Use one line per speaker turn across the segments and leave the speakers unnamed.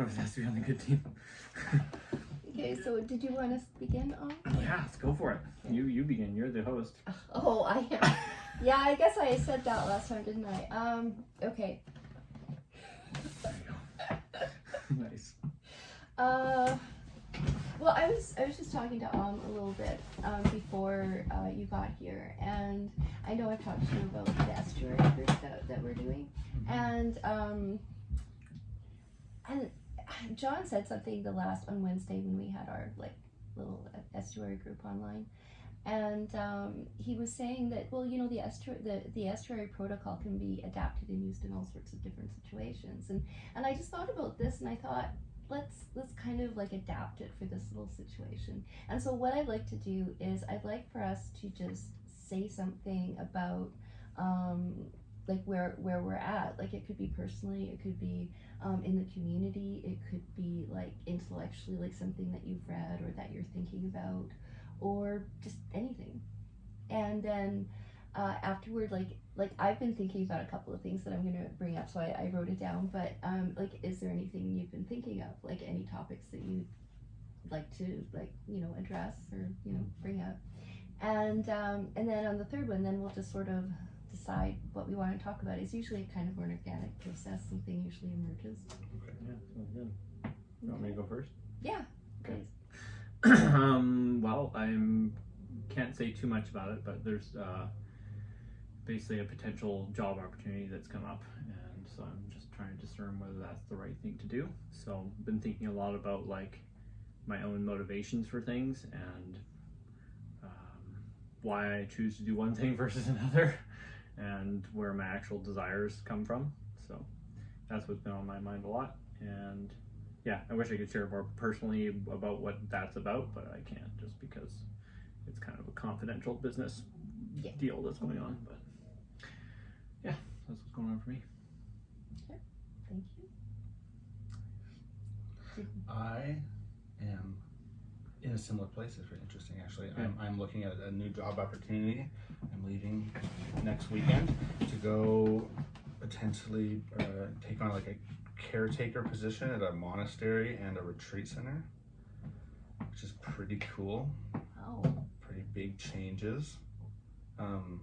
of us has to be on the good team.
Okay, so did you want us to begin on?
Yeah, let's go for it.
Okay.
You begin. You're the host.
Oh, I am. Yeah, I guess I said that last time, didn't I? Okay.
There you go. Nice.
Well, I was just talking to a little bit before you got here, and I know I've talked to you about the estuary group that we're doing, and John said something on Wednesday when we had our little estuary group online, and he was saying that, well, you know, the estuary protocol can be adapted and used in all sorts of different situations, and I just thought about this, and I thought, let's kind of adapt it for this little situation. And so what I'd like to do is I'd like for us to just say something about where we're at. It could be personally, it could be in the community, it could be intellectually, something that you've read or that you're thinking about, or just anything. And then afterward, I've been thinking about a couple of things that I'm going to bring up, so I wrote it down, but is there anything you've been thinking of, any topics that you'd like to address or bring up, and then on the third one, then we'll just sort of decide what we want to talk about. It's usually kind of an organic process, something usually emerges.
Okay, yeah, sounds good. You want me to go first?
Yeah,
okay.
Please.
Well, can't say too much about it, but there's basically a potential job opportunity that's come up, and so I'm just trying to discern whether that's the right thing to do. So I've been thinking a lot about my own motivations for things, and why I choose to do one thing versus another, and where my actual desires come from. So that's what's been on my mind a lot, and yeah, I wish I could share more personally about what that's about, but I can't, just because it's kind of a confidential business deal that's going on. But yeah, that's what's going on for me.
Okay, thank you.
I am in a similar place. It's very interesting, actually. I'm looking at a new job opportunity. I'm leaving next weekend to go potentially take on a caretaker position at a monastery and a retreat center, which is pretty cool.
Wow.
Pretty big changes. And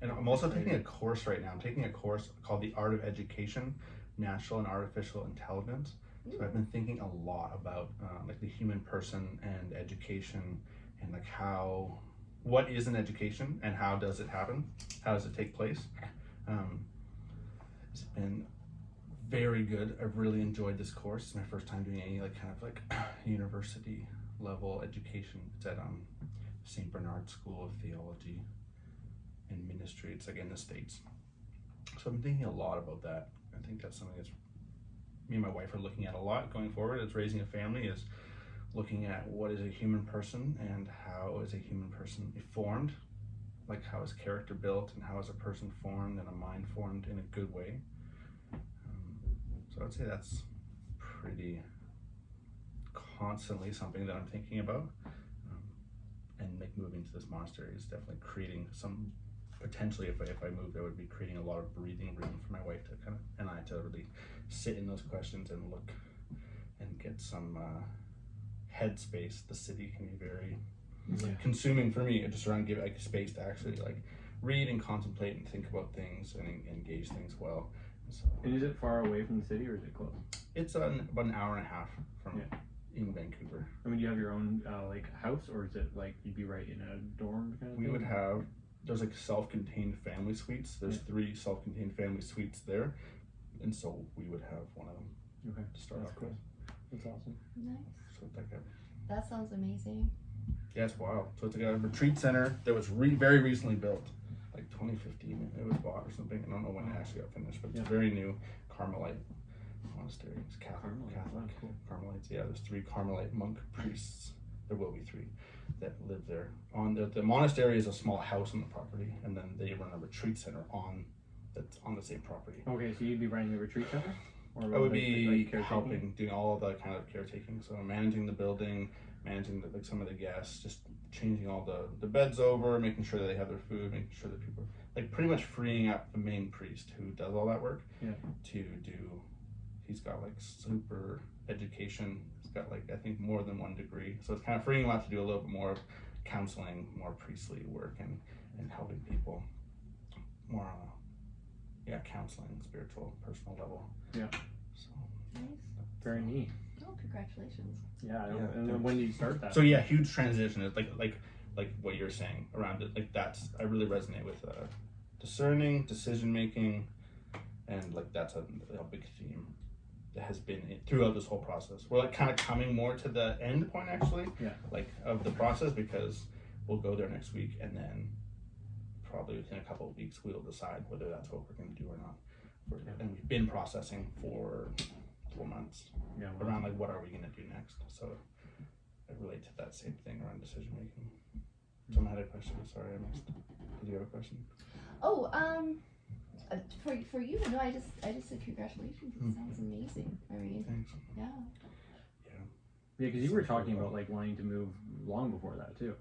I'm also taking a course right now. I'm taking a course called The Art of Education, Natural and Artificial Intelligence. So I've been thinking a lot about the human person and education, and what is an education and how does it happen? How does it take place? It's been very good. I've really enjoyed this course. It's my first time doing any university level education. It's at St. Bernard School of Theology and Ministry. It's in the States. So I've been thinking a lot about that. I think that's something that's me and my wife are looking at a lot going forward. As raising a family is looking at what is a human person and how is a human person formed, how is character built and how is a person formed and a mind formed in a good way. So I'd say that's pretty constantly something that I'm thinking about. And moving to this monastery is definitely creating some, potentially if I moved, I would be creating a lot of breathing room for my wife and I to really sit in those questions and look and get some headspace. The city can be very consuming for me, just around giving space to actually read and contemplate and think about things and engage things well. So,
and is it far away from the city, or is it close?
It's about an hour and a half from in Vancouver.
I mean, do you have your own house, or is it you'd be right in a dorm kind of
We
thing?
would have, there's self-contained family suites. There's 3 self-contained family suites there, and so we would have one of them to start off with.
That's awesome.
Nice.
So
That sounds amazing.
Yeah, it's wild. So it's a retreat center that was very recently built, 2015. It was bought or something. I don't know when it actually got finished, but it's a very new Carmelite monastery. It's Catholic.
Cool.
Carmelites. Yeah, there's 3 Carmelite monk priests. There will be 3 that live there. On the monastery is a small house on the property, and then they run a retreat center that's on the same property.
Okay, so you'd be running the retreat center? Or
I would be helping, doing all of the kind of caretaking. So managing the building, managing some of the guests, just changing all the beds over, making sure that they have their food, making sure that people, pretty much freeing up the main priest who does all that work to do he's got like super education. He's got like I think more than one degree, so it's kind of freeing him up to do a little bit more of counseling, more priestly work, and helping people more on a counseling, spiritual, personal level.
Yeah.
So
Nice.
Very neat.
Oh, congratulations.
Yeah.
Yeah,
And then when do you start that?
So yeah, huge transition. It's like what you're saying around it. Like that's I really resonate with discerning, decision making, and like that's a big theme that has been throughout this whole process. We're like kind of coming more to the end point actually, like of the process, because we'll go there next week, and then probably within a couple of weeks we'll decide whether that's what we're going to do or not. And we've been processing for 4 months around like what are we going to do next. So I relate to that same thing around decision making. Someone had a question. Sorry, I missed. Did you have a question?
Oh, for you, no, I just said congratulations. It sounds amazing. I mean,
Thanks.
yeah.
Yeah, because you were talking about like wanting to move long before that too.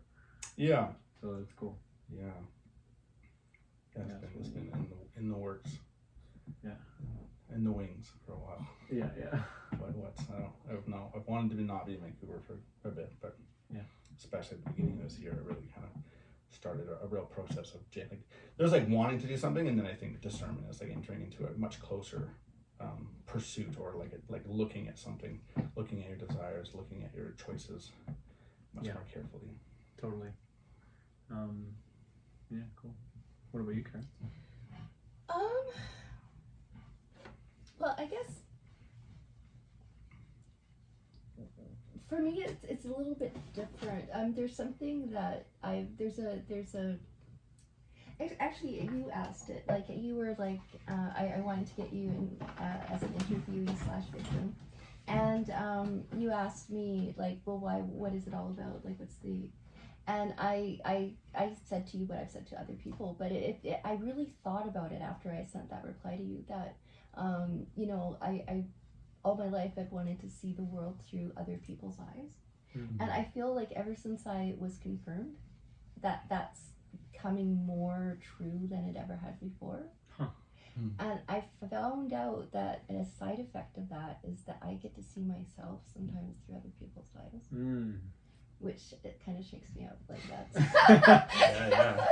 Yeah.
So that's cool.
Yeah. It's been in the works.
Yeah.
In the wings for a while.
Yeah.
I don't know. I've wanted to not be in Vancouver for a bit, but especially at the beginning of this year, it really kind of started a real process of like there's like wanting to do something, and then I think discernment is like entering into a much closer pursuit, or like looking at something, looking at your desires, looking at your choices much more carefully.
Totally. Yeah, cool. What about you, Karen?
Well, I guess for me it's a little bit different. There's something that actually you asked it, like you were like I wanted to get you in as an interviewee / victim, and you asked me like, well, what is it all about, like what's the, and I said to you what I've said to other people, but I really thought about it after I sent that reply to you, that you know, I all my life I've wanted to see the world through other people's eyes. Mm-hmm. And I feel like ever since I was confirmed, that's becoming more true than it ever had before. And I found out that a side effect of that is that I get to see myself sometimes through other people's eyes. Which it kind of shakes me up, like that.
Yeah.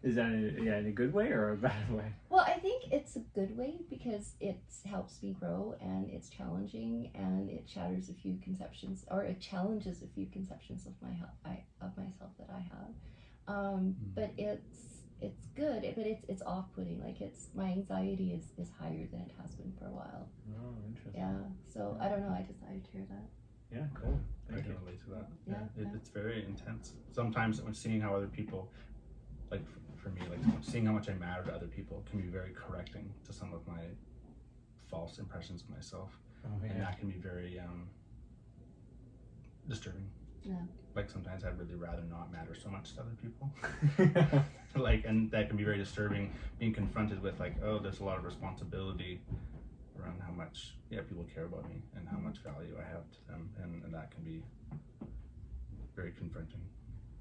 Is that in a good way or a bad way?
Well, I think it's a good way because it helps me grow, and it's challenging, and it shatters a few conceptions, or it challenges a few conceptions of myself that I have. But it's good, but it's off-putting. Like my anxiety is higher than it has been for a while.
Oh, interesting.
Yeah. So I don't know. I decided to hear that.
Yeah, cool.
I can relate to that.
Yeah.
It's very intense. Sometimes when seeing how other people, like for me, like seeing how much I matter to other people can be very correcting to some of my false impressions of myself. And that can be very disturbing.
Yeah.
Like sometimes I'd really rather not matter so much to other people. Like, and that can be very disturbing, being confronted with like, oh, there's a lot of responsibility around how much people care about me and how much value I have to them, and that can be very confronting.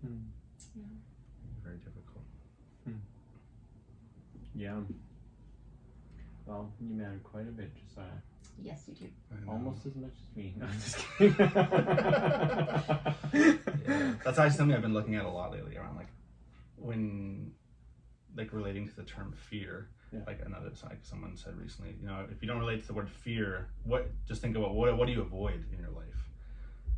Yeah.
Very difficult.
Yeah. Well, you matter quite a bit, Josiah.
Yes, you do.
Almost as much as me. No, I'm just kidding.
That's actually something I've been looking at a lot lately, around like when, like relating to the term fear. Like someone said recently, you know, if you don't relate to the word fear, just think about what do you avoid in your life?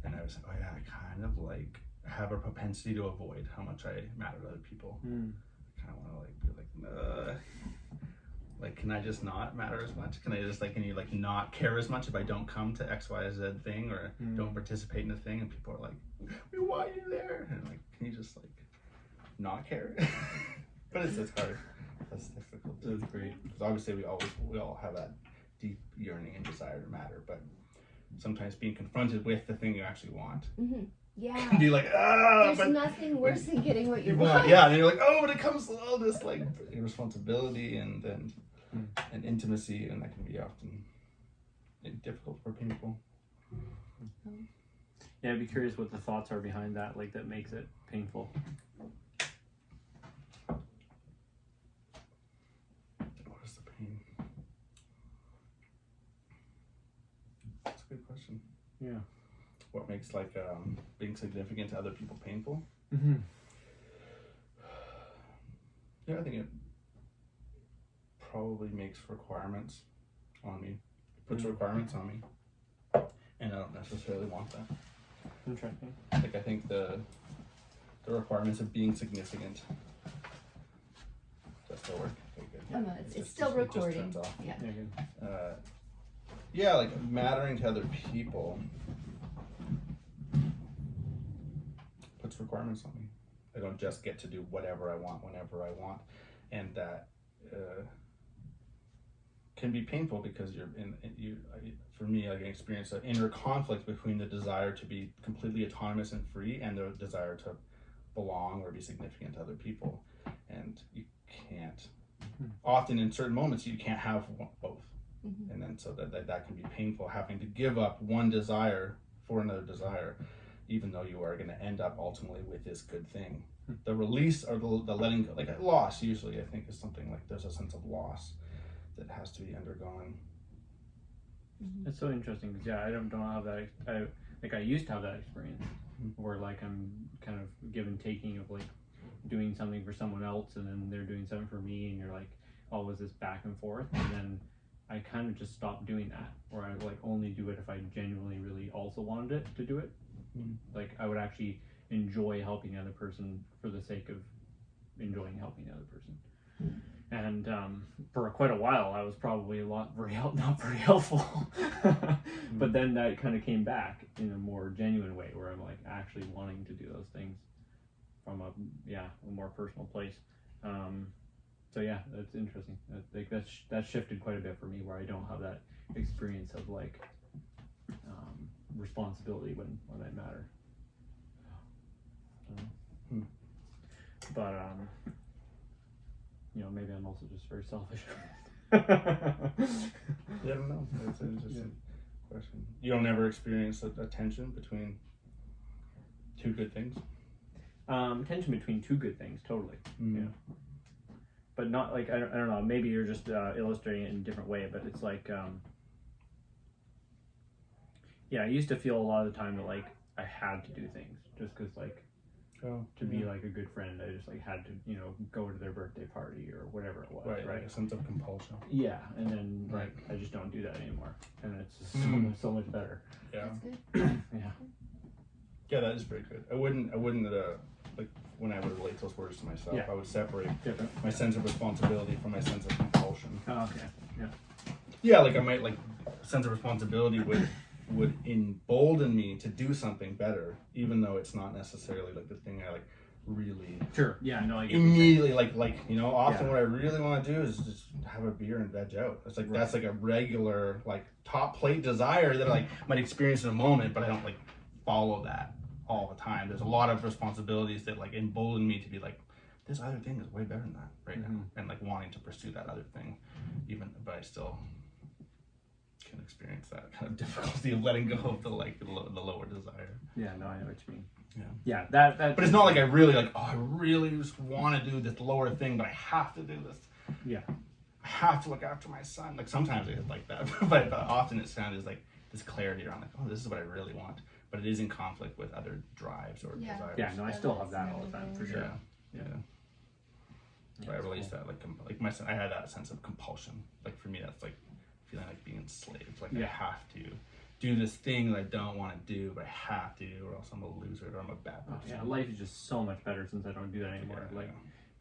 And I was like, oh yeah, I kind of like have a propensity to avoid how much I matter to other people. I kind of want to be like, can I just not matter as much? Can you like not care as much if I don't come to X, Y, Z thing, or don't participate in a thing? And people are like, we want you there. And I'm like, can you just like not care? But it's hard. That's difficult.
That's great.
Because obviously we all have that deep yearning and desire to matter, but sometimes being confronted with the thing you actually want.
Yeah.
Can be like,
there's nothing worse than getting what you want.
Yeah, and you're like, oh, but it comes to all this like responsibility and intimacy, and that can be often difficult for people.
Yeah, I'd be curious what the thoughts are behind that, like that makes it painful.
What is the pain? a good question.
Yeah.
What makes like being significant to other people painful?
Mm-hmm.
Yeah, I think it probably makes requirements on me. It puts requirements on me, and I don't necessarily want that.
Interesting.
Like I think the requirements of being significant. Does that still work? Okay, good.
Oh no, it's
just-
still
it just
recording.
turns off.
Yeah.
Yeah, good.
Yeah, like mattering to other people puts requirements on me. I don't just get to do whatever I want whenever I want, and that can be painful because for me, like I experience an inner conflict between the desire to be completely autonomous and free and the desire to belong or be significant to other people, and you can't. Often in certain moments you can't have both.
Mm-hmm.
And then so that can be painful, having to give up one desire for another desire, even though you are going to end up ultimately with this good thing. The release or the letting go, like a loss usually I think is something like there's a sense of loss that has to be undergone.
Mm-hmm.
It's so interesting because I don't have that. I used to have that experience where like I'm kind of give and taking of like doing something for someone else and then they're doing something for me, and you're like always this back and forth, and then I kind of just stopped doing that, or I like only do it if I genuinely really also wanted it to do it. Like I would actually enjoy helping the other person for the sake of enjoying helping the other person. And for quite a while, I was probably not very helpful. But then that kind of came back in a more genuine way, where I'm like actually wanting to do those things from a more personal place. So yeah, that's interesting. Like that's shifted quite a bit for me, where I don't have that experience of like responsibility when I matter. But maybe I'm also just very selfish.
Yeah, I don't know. That's an interesting question. You don't ever experience a tension between two good things?
Tension between two good things, totally.
Mm.
Yeah. But not like, I don't know, maybe you're just illustrating it in a different way, but it's like, I used to feel a lot of the time that like I had to do things just because like to be like a good friend, I just like had to, go to their birthday party or whatever it was.
Right. Like a sense of compulsion.
Yeah, and then like I just don't do that anymore, and it's just so much better.
Yeah.
That's good.
Yeah.
Yeah, that is very good. I wouldn't like when I would relate those words to myself, I would separate my sense of responsibility from my sense of compulsion.
Oh, okay. Yeah.
Yeah, like I might like sense of responsibility would embolden me to do something better, even though it's not necessarily like the thing I like really
Sure. Yeah. No. I get
immediately like often what I really want to do is just have a beer and veg out. It's like that's like a regular like top plate desire that I like might experience in a moment, but I don't like follow that all the time. There's a lot of responsibilities that like embolden me to be like, this other thing is way better than that right now, and like wanting to pursue that other thing, but I still can experience that kind of difficulty of letting go of the like the lower desire.
Yeah, no, I know what you mean.
Yeah.
Yeah, that.
But it's not like I really like. Oh, I really just want to do this lower thing, but I have to do this.
Yeah.
I have to look after my son. Like sometimes it is like that, but often it sounds like this clarity around like, oh, this is what I really want. But it is in conflict with other drives or desires.
Yeah, no, I still have that all the time for sure.
Yeah. So I released that like my son. I had that sense of compulsion. Like for me, that's like feeling like being enslaved. Like I have to do this thing that I don't want to do, but I have to, or else I'm a loser or I'm a bad person.
Yeah, life is just so much better since I don't do that anymore.
Yeah,
like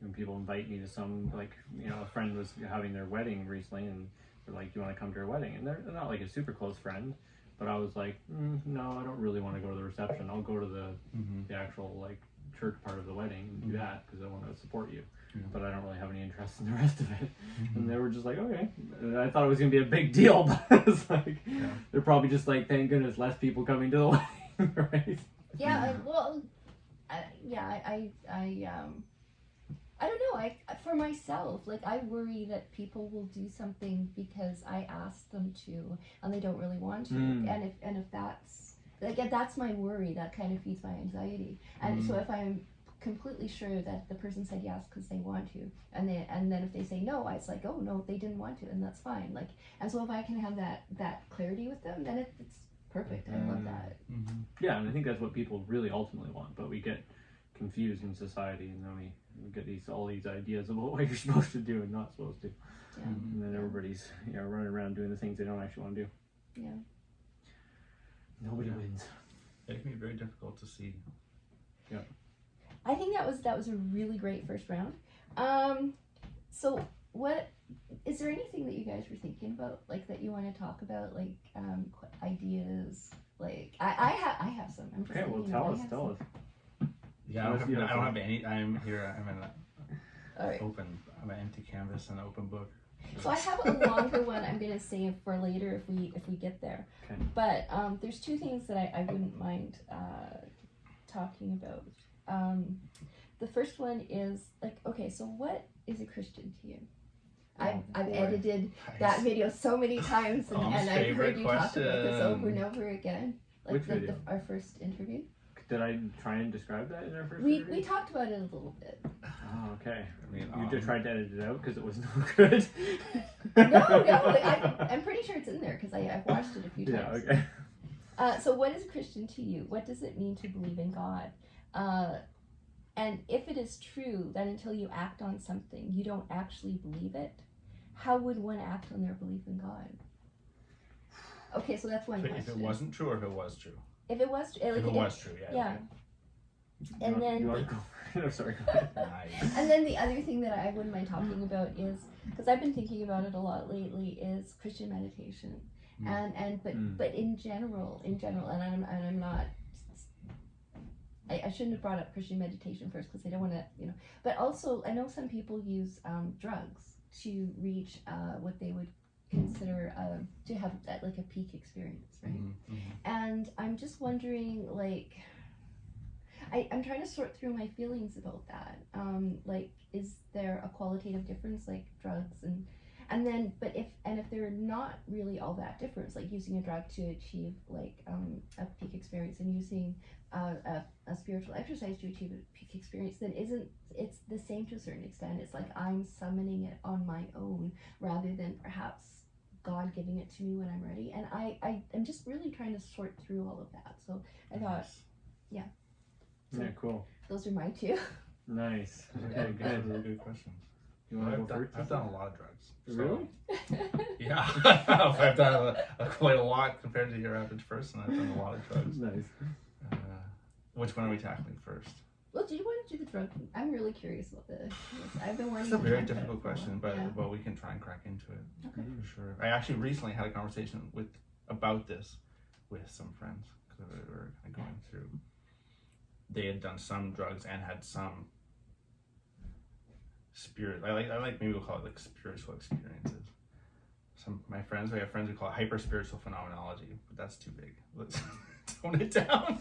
when people invite me to some, like, a friend was having their wedding recently, and they're like, do you want to come to our wedding? And they're not like a super close friend, but I was like, no, I don't really want to go to the reception. I'll go to the actual like church part of the wedding and do that because I want to support you. But I don't really have any interest in the rest of it. And they were just like, okay. And I thought it was going to be a big deal, but it's like, they're probably just like, thank goodness, less people coming to the wedding, right?
Yeah, I don't know. For myself, like I worry that people will do something because I asked them to, and they don't really want to. And if that's like that's my worry, that kind of feeds my anxiety. And so if I'm completely sure that the person said yes because they want to, and then if they say no, it's like, oh no, they didn't want to, and that's fine. Like, and so if I can have that clarity with them, then perfect. I love that.
Mm-hmm.
Yeah, and I think that's what people really ultimately want, but we get confused in society, and then we get all these ideas about what you're supposed to do and not supposed to.
Yeah.
And then everybody's running around doing the things they don't actually want to do.
Yeah.
Nobody wins.
It can be very difficult to see.
Yeah.
I think that was a really great first round. So what is there anything that you guys were thinking about, like, that you want to talk about, like ideas? Like I have some. I'm just
Okay, well, tell us.
Yeah, I don't have any. I'm here. I'm in
All right.
I'm an empty canvas and an open book.
So I have a longer one I'm gonna save for later if we get there.
Okay.
But there's two things that I wouldn't mind talking about. The first one is, like, okay, so what is a Christian to you? I've edited that video so many times, and I've heard you talk about this over and over again. Like
Which video?
Our first interview.
Did I try and describe that in our first
We
interview?
talked about it a little bit.
Oh, okay.
I mean,
You just tried to edit it out because it was no good.
No, I'm pretty sure it's in there because I've watched it a few times.
Yeah, okay.
So what is a Christian to you? What does it mean to believe in God? And if it is true that until you act on something, you don't actually believe it, how would one act on their belief in God? Okay, so that's one question.
If it wasn't true, or if it was true?
If it was, like,
if it was true, yeah.
Yeah.
Okay.
And then,
You want to go for it? I'm sorry.
Nice.
and then the other thing that I wouldn't mind talking about is, because I've been thinking about it a lot lately, is Christian meditation, but in general, and I'm not. I shouldn't have brought up Christian meditation first because I don't want to, But also, I know some people use drugs to reach what they would consider to have like a peak experience, right?
Mm-hmm.
And I'm just wondering, like, I'm trying to sort through my feelings about that. Like, is there a qualitative difference, like drugs and then, but if they're not really all that different, like using a drug to achieve like a peak experience and using a spiritual exercise to achieve a peak experience, then it's the same to a certain extent. It's like I'm summoning it on my own rather than perhaps God giving it to me when I'm ready. And I'm just really trying to sort through all of that. So I thought, yeah. So
Yeah, cool.
those are my two.
Nice. Okay, good.
Really good questions.
You want to go first?
I've done a lot of drugs. So,
Really?
Yeah, I've done quite a lot compared to your average person. I've done a lot of drugs.
Nice.
Which one are we tackling first?
Well, do you want to do the drug? I'm really curious about this. I've been wanting
It's a
to
very
talk about
difficult
it for a
question,
while.
but we can try and crack into it.
Okay.
For sure. I actually recently had a conversation about this with some friends because we were kind of going through. They had done some drugs and had some spirit. I like maybe we'll call it like spiritual experiences. We have friends who call it hyper spiritual phenomenology, but that's too big. Let's tone it down.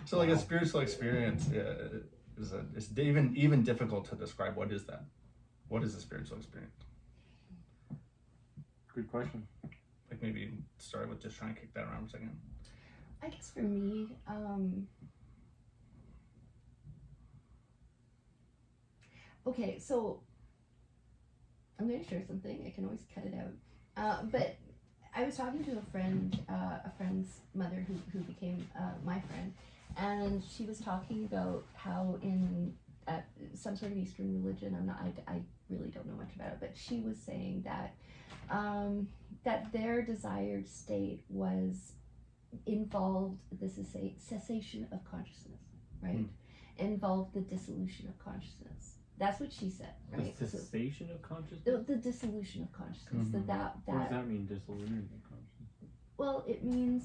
So like a spiritual experience is even difficult to describe. What is that? What is a spiritual experience?
Good question.
Like maybe start with just trying to kick that around for a second.
I guess for me, okay, so I'm going to share something. I can always cut it out. But I was talking to a friend's mother who became my friend, and she was talking about how in some sort of Eastern religion, I really don't know much about it, but she was saying that that their desired state was involved the cessation of consciousness, right? Involved the dissolution of consciousness. That's what she said, right?
The cessation of consciousness?
The dissolution of consciousness.
Mm-hmm.
What does that mean, dissolution of consciousness?
Well, it means,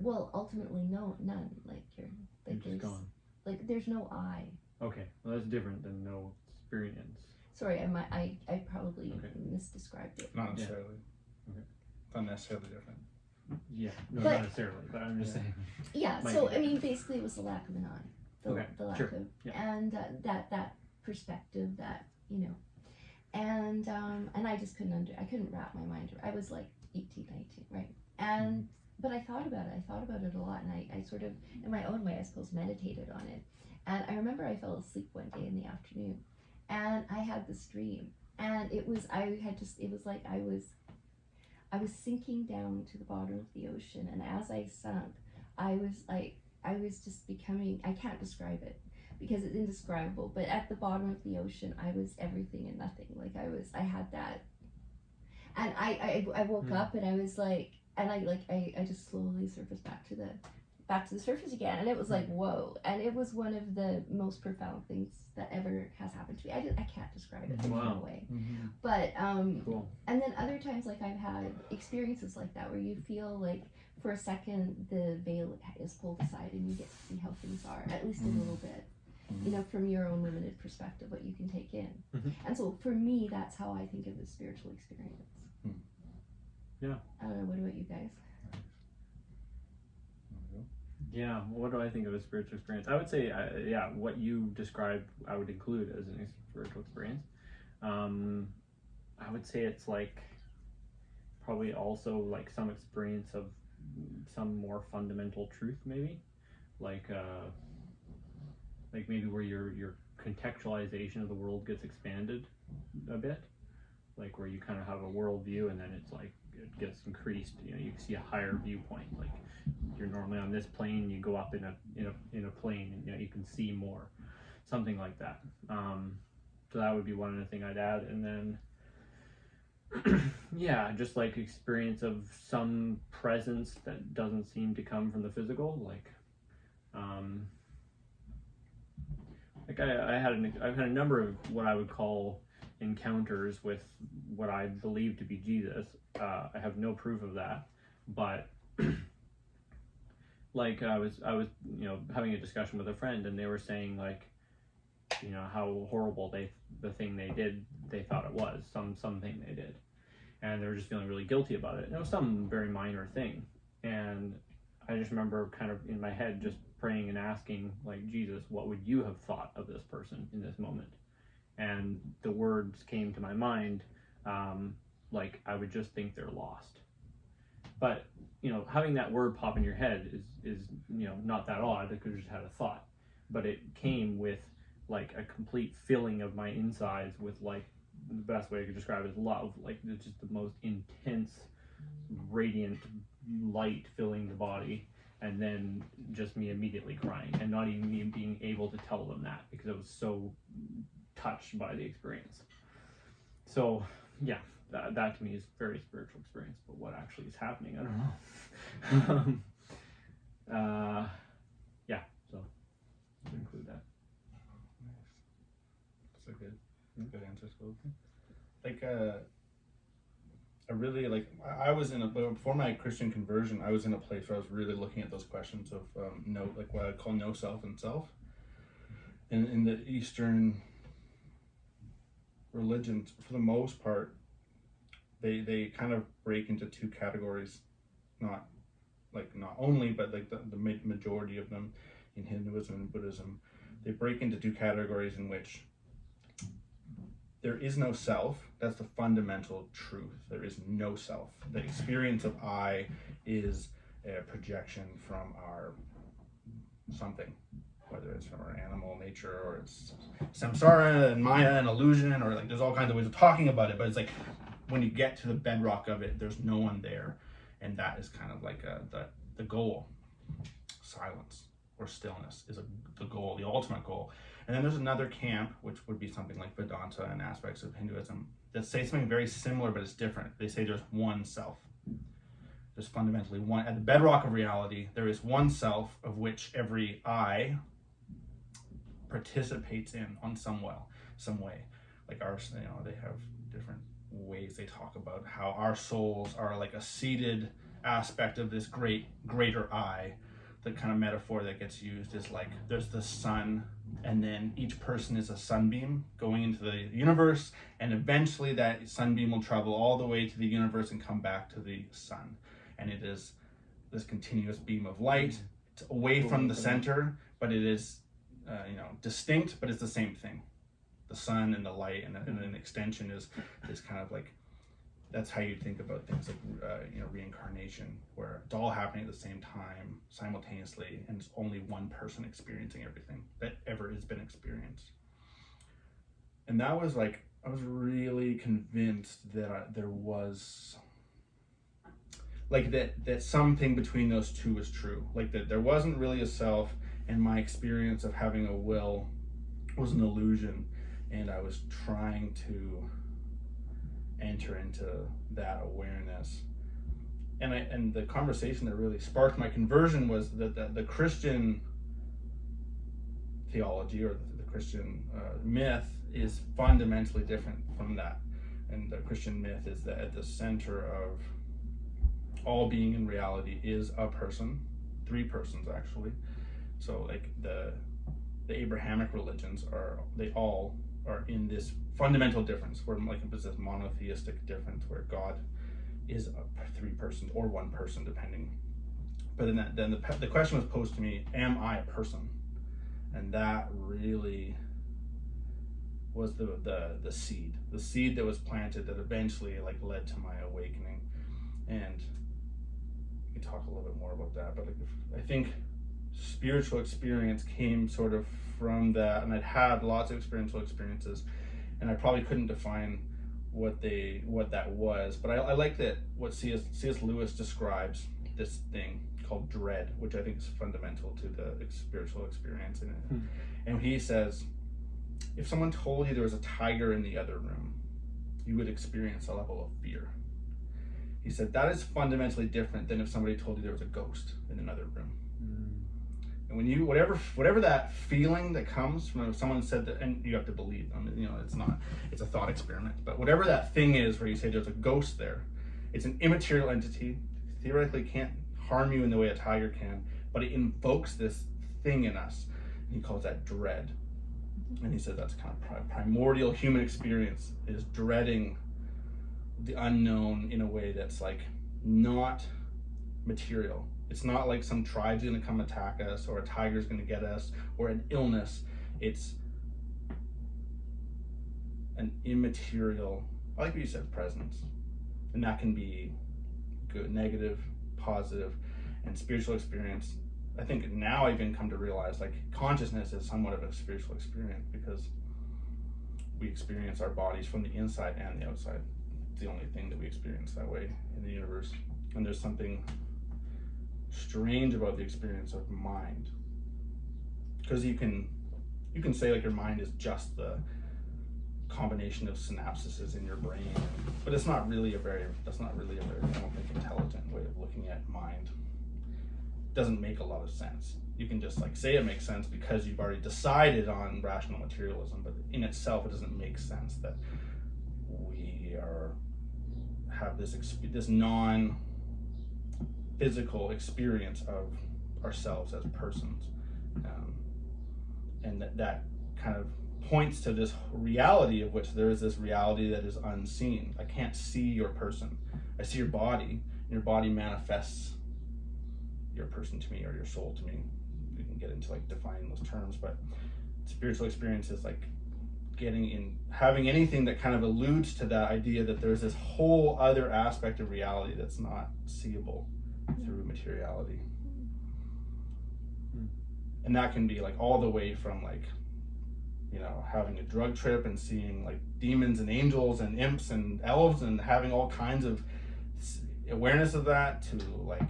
ultimately none. Like
You're
like
just gone.
like there's no I.
Okay, well that's different than no experience.
Sorry, I probably
Okay.
misdescribed it.
Not necessarily.
Okay.
Not necessarily different.
Yeah, no,
But-
not necessarily, but I'm just saying.
Yeah.
Might
So
be
I mean, basically, it was the lack of an I.
Okay,
The lack
sure,
of
yeah.
and that perspective that and I just I couldn't wrap my mind around. I was like 18, 19, right? And but I thought about it a lot, and I sort of, in my own way, I suppose, meditated on it. And I remember I fell asleep one day in the afternoon, and I had this dream, and it was like I was sinking down to the bottom of the ocean, and as I sunk, I was just becoming, I can't describe it because it's indescribable, but at the bottom of the ocean, I was everything and nothing. Like I had that, and I woke up and I was like, and I just slowly surfaced back to the surface again, and it was like, whoa. And it was one of the most profound things that ever has happened to me. I can't describe it in a way. But
Cool.
and then other times, like, I've had experiences like that where you feel like for a second the veil is pulled aside and you get to see how things are, at least a little bit, you know, from your own limited perspective, what you can take in. And so for me, that's how I think of a spiritual experience.
Yeah.
I don't know, what about you guys?
Yeah, well, what do I think of a spiritual experience? I would say, yeah, what you described, I would include as a spiritual experience. I would say it's like probably also like some experience of some more fundamental truth, maybe, like maybe where your contextualization of the world gets expanded a bit, like where you kind of have a worldview and then it's like it gets increased. You know, you can see a higher viewpoint. Like you're normally on this plane, you go up in a plane, and you know you can see more, something like that. So that would be one other thing I'd add, and then yeah, just like experience of some presence that doesn't seem to come from the physical, like I've had a number of what I would call encounters with what I believe to be Jesus. I have no proof of that, but like I was you know having a discussion with a friend, and they were saying like, you know, how horrible the thing they did, they thought it was something they did, and they were just feeling really guilty about it. And it was some very minor thing, and I just remember kind of in my head just praying and asking, like, Jesus, what would you have thought of this person in this moment? And the words came to my mind, like, I would just think they're lost. But, you know, having that word pop in your head is you know, not that odd, because you just had a thought. But it came with, like, a complete filling of my insides with, like, the best way I could describe it is love. Like, it's just the most intense, radiant light filling the body. And then just me immediately crying, and not even me being able to tell them that, because I was so touched by the experience. So yeah, that to me is a very spiritual experience, but what actually is happening, I don't know. Yeah, so to include that.
Nice. That's a good answer, Scott. Like I really like. I was before my Christian conversion. I was in a place where I was really looking at those questions of no, like what I call no self and self. And in the Eastern religions, for the most part, they kind of break into two categories, not only, but like the majority of them in Hinduism and Buddhism, they break into two categories in which there is no self. That's the fundamental truth. There is no self. The experience of I is a projection from our something, whether it's from our animal nature or it's samsara and maya and illusion, or like there's all kinds of ways of talking about it. But it's like when you get to the bedrock of it, there's no one there, and that is kind of like the goal. Silence or stillness is the goal, the ultimate goal. And then there's another camp, which would be something like Vedanta and aspects of Hinduism, that say something very similar, but it's different. They say there's one self. There's fundamentally one, at the bedrock of reality, there is one self of which every I participates in on some way. Like ours, you know, they have different ways they talk about how our souls are like a seated aspect of this greater I. The kind of metaphor that gets used is like there's the sun, and then each person is a sunbeam going into the universe, and eventually that sunbeam will travel all the way to the universe and come back to the sun, and it is this continuous beam of light. It's away from the center, but it is distinct, but it's the same thing. The sun and the light, and an extension is kind of like, that's how you think about things like reincarnation, where it's all happening at the same time simultaneously, and it's only one person experiencing everything that ever has been experienced. And that was like, I was really convinced that there was like that something between those two was true, like that there wasn't really a self, and my experience of having a will was an illusion, and I was trying to enter into that awareness. And the conversation that really sparked my conversion was that the Christian theology, or the Christian myth, is fundamentally different from that. And the Christian myth is that at the center of all being in reality is a person, 3 persons actually. So like the Abrahamic religions they all are in this fundamental difference, where like it was this monotheistic difference where God is a 3 person or 1 person depending. But then the question was posed to me, am I a person? And that really was the seed that was planted that eventually like led to my awakening. And we can talk a little bit more about that, but like, I think spiritual experience came sort of from that, and I'd had lots of experiential experiences, and I probably couldn't define what that was, but I like that what C.S. Lewis describes this thing called dread, which I think is fundamental to the spiritual experience in it. And he says, if someone told you there was a tiger in the other room, you would experience a level of fear. He said that is fundamentally different than if somebody told you there was a ghost in another room. And when you whatever that feeling that comes from someone said that, and you have to believe them, it's a thought experiment, but whatever that thing is where you say there's a ghost there, it's an immaterial entity, theoretically can't harm you in the way a tiger can, but it invokes this thing in us, and he calls that dread. And he said that's kind of primordial human experience, is dreading the unknown in a way that's like not material. It's not like some tribe's gonna come attack us, or a tiger's gonna get us, or an illness. It's an immaterial, like what you said, presence. And that can be good, negative, positive, and spiritual experience. I think now I even come to realize like consciousness is somewhat of a spiritual experience, because we experience our bodies from the inside and the outside. It's the only thing that we experience that way in the universe. And there's something strange about the experience of mind, because you can say like your mind is just the combination of synapses in your brain, but that's not really a very I don't think, intelligent way of looking at mind. It doesn't make a lot of sense. You can just like say it makes sense because you've already decided on rational materialism, but in itself it doesn't make sense that we have this non-physical experience of ourselves as persons, and that kind of points to this reality of which there is this reality that is unseen. I can't see your person. I see your body, and your body manifests your person to me, or your soul to me. We can get into like defining those terms, but spiritual experience is like having anything that kind of alludes to that idea that there's this whole other aspect of reality that's not seeable through materiality. And that can be like all the way from like, having a drug trip and seeing like demons and angels and imps and elves and having all kinds of awareness of that, to like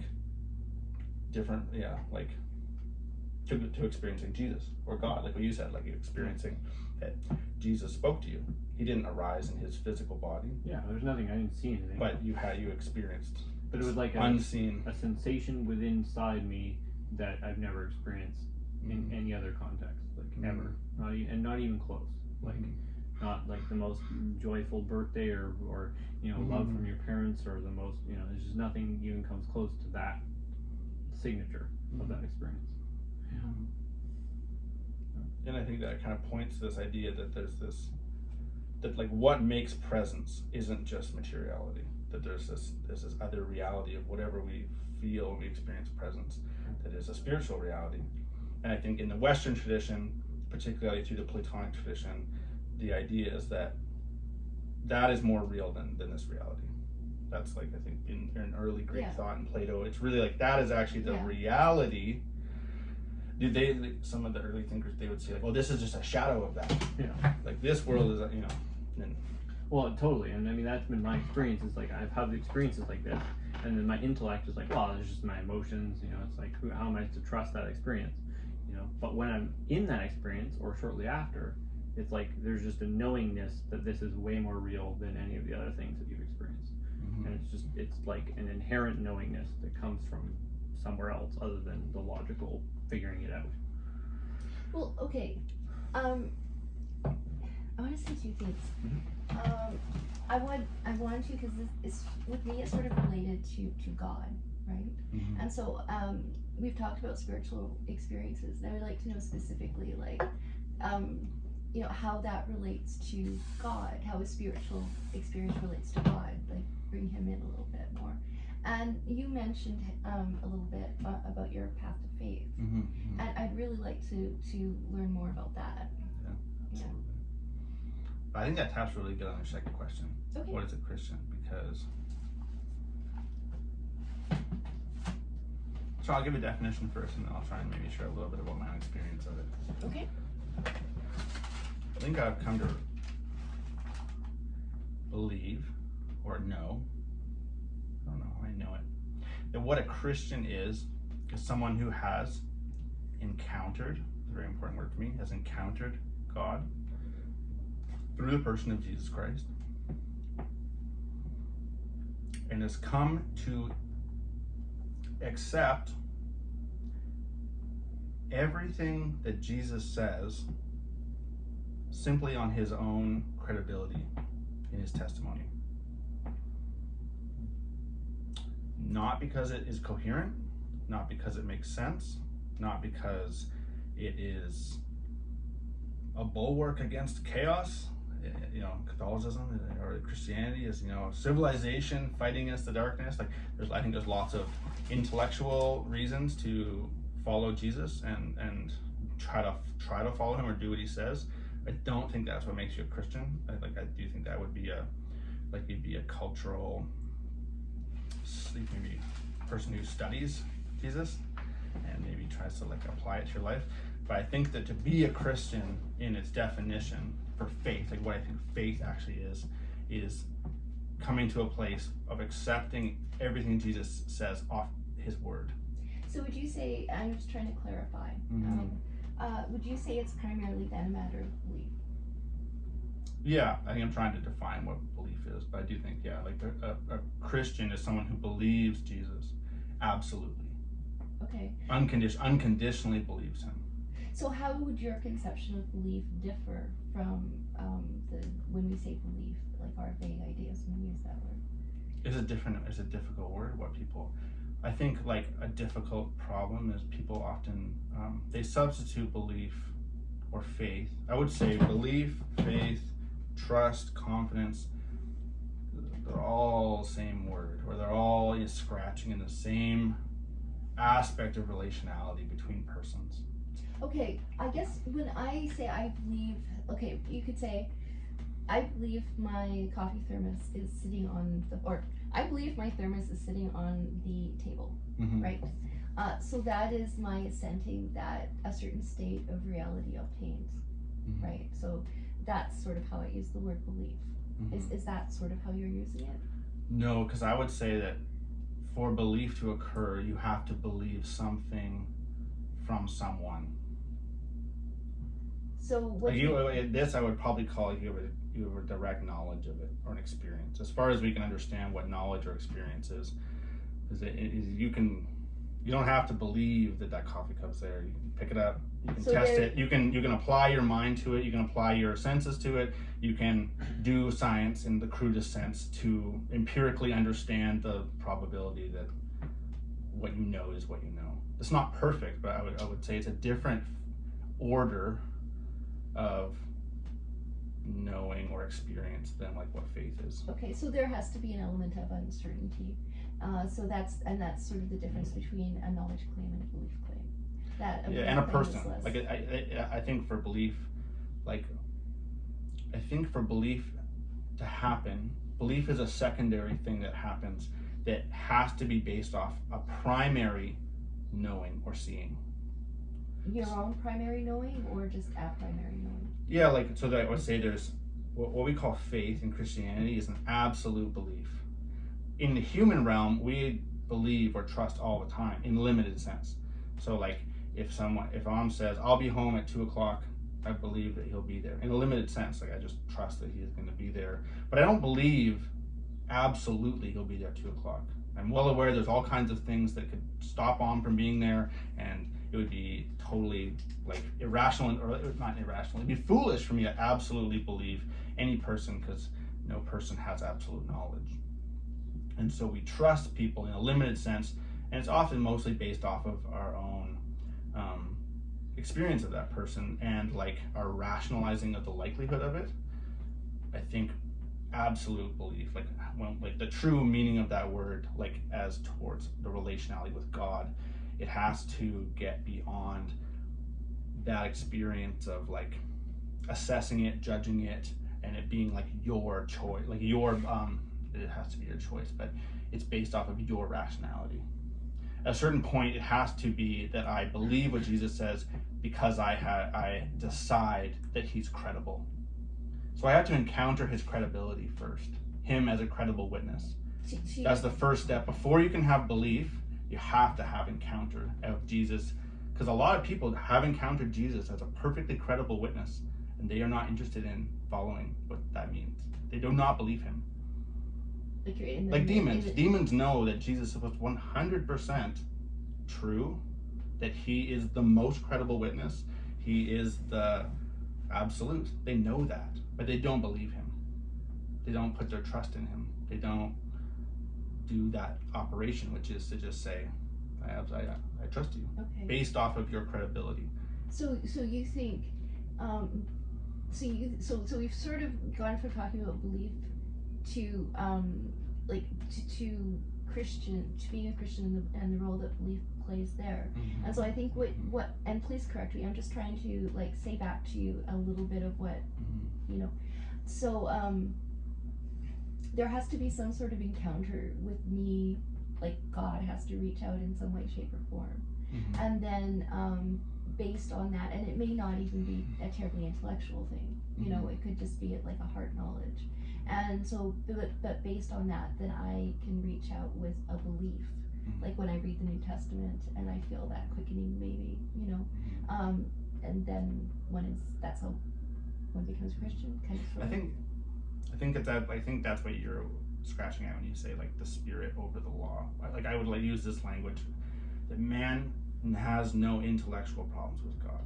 different, like to experiencing Jesus or God, like what you said, like experiencing that Jesus spoke to you. He didn't arise in his physical body.
Yeah, there's nothing, I didn't see anything.
But you experienced.
But it was like
unseen,
a sensation within inside me that I've never experienced in any other context, like ever. Not even close. Like not like the most joyful birthday or love from your parents, or the most, there's just nothing even comes close to that signature of that experience.
And I think that kind of points to this idea that that like what makes presence isn't just materiality, that there's this other reality of whatever we feel when we experience presence, that is a spiritual reality. And I think in the Western tradition, particularly through the Platonic tradition, the idea is that is more real than this reality. That's like, I think in early Greek thought and Plato, it's really like that is actually the reality. Some of the early thinkers, they would say like, oh, this is just a shadow of that. Like this world is, and
Well, totally, and I mean that's been my experience. Is like I've had experiences like this, and then my intellect is like, well, it's just my emotions. It's like how am I to trust that experience? But when I'm in that experience or shortly after, it's like there's just a knowingness that this is way more real than any of the other things that you've experienced, and it's like an inherent knowingness that comes from somewhere else other than the logical figuring it out.
Well, okay. I want to say two things. I want to, because this is, with me, it's sort of related to God, right? And so we've talked about spiritual experiences, and I would like to know specifically, like, how that relates to God, how a spiritual experience relates to God, like bring him in a little bit more. And you mentioned a little bit about your path to faith, and I'd really like to learn more about that.
Yeah, absolutely. I think that taps really good on your second question.
Okay.
What is a Christian? Because so I'll give a definition first, and then I'll try and maybe share a little bit about my own experience of it.
Okay.
I think I've come to believe or know, I don't know how I know it, that what a Christian is someone who has encountered, it's a very important word for me, has encountered God through the person of Jesus Christ and has come to accept everything that Jesus says simply on his own credibility in his testimony. Not because it is coherent, not because it makes sense, not because it is a bulwark against chaos, Catholicism or Christianity is, civilization fighting against the darkness. Like I think there's lots of intellectual reasons to follow Jesus and try to follow him or do what he says. I don't think that's what makes you a Christian. I do think that would be you'd be a cultural, maybe person who studies Jesus and maybe tries to apply it to your life. But I think that to be a Christian in its definition for faith, what I think faith actually is coming to a place of accepting everything Jesus says off his word.
So would you say, I'm just trying to clarify, would you say it's primarily then a matter of belief?
Yeah, I think I'm trying to define what belief is, but I do think, a Christian is someone who believes Jesus, absolutely.
Okay.
Unconditionally believes him.
So how would your conception of belief differ from when we say belief, like our vague ideas when we use that word?
It's a difficult word. I think a difficult problem is people often, they substitute belief or faith. I would say belief, faith, trust, confidence, they're all the same word, or they're all scratching in the same aspect of relationality between persons.
Okay, I guess when I say I believe, okay, you could say, I believe my coffee thermos is sitting on I believe my thermos is sitting on the table, right? So that is my assenting that a certain state of reality obtains, right? So that's sort of how I use the word belief. Is that sort of how you're using it?
No, because I would say that for belief to occur, you have to believe something from someone.
So
this I would probably call you have a direct knowledge of it or an experience. As far as we can understand what knowledge or experience is you don't have to believe that coffee cup's there. You can pick it up, you can test it, you can apply your mind to it, you can apply your senses to it, you can do science in the crudest sense to empirically understand the probability that what you know is what you know. It's not perfect, but I would say it's a different order of knowing or experience than what faith is.
Okay, so there has to be an element of uncertainty. So that's sort of the difference between a knowledge claim and a belief claim.
And a person. I think for belief, to happen, belief is a secondary thing that happens that has to be based off a primary knowing or seeing. Your
own primary knowing or just a primary knowing?
Yeah, so that I would say there's what we call faith in Christianity is an absolute belief. In the human realm, we believe or trust all the time in limited sense. So like if Am says, I'll be home at 2:00, I believe that he'll be there in a limited sense. Like I just trust that he is going to be there. But I don't believe absolutely he'll be there at 2:00. I'm well aware there's all kinds of things that could stop Am from being there, and it would be totally like irrational, or not irrational, it'd be foolish for me to absolutely believe any person, because no person has absolute knowledge. And so we trust people in a limited sense, and it's often mostly based off of our own experience of that person and like our rationalizing of the likelihood of it. I think absolute belief, like the true meaning of that word, like as towards the relationality with God, it has to get beyond that experience of like assessing it, judging it, and it being like your choice, like your it has to be your choice, but it's based off of your rationality. At a certain point, it has to be that I believe what Jesus says because I decide that he's credible. So I have to encounter his credibility first, him as a credible witness. That's the first step. Before you can have belief, you have to have encounter of Jesus, because a lot of people have encountered Jesus as a perfectly credible witness, and they are not interested in following what that means. They do not believe him. Like demons. Demons know that Jesus was 100% true, that he is the most credible witness. He is the absolute. They know that, but they don't believe him. They don't put their trust in him. They don't do that operation, which is to just say, I trust you,
okay,
based off of your credibility.
So you think, so we've sort of gone from talking about belief to to Christian, to being a Christian and the role that belief plays there.
Mm-hmm.
And so I think what and please correct me, I'm just trying to like say back to you a little bit of what so there has to be some sort of encounter with me, like God has to reach out in some way, shape, or form.
Mm-hmm.
And then based on that, and it may not even be a terribly intellectual thing, it could just be like a heart knowledge. And so, but based on that, then I can reach out with a belief, like when I read the New Testament and I feel that quickening, maybe, and then that's how one becomes Christian, kind of.
I think that's what you're scratching at when you say like the Spirit over the law. Like I would like use this language that man has no intellectual problems with God.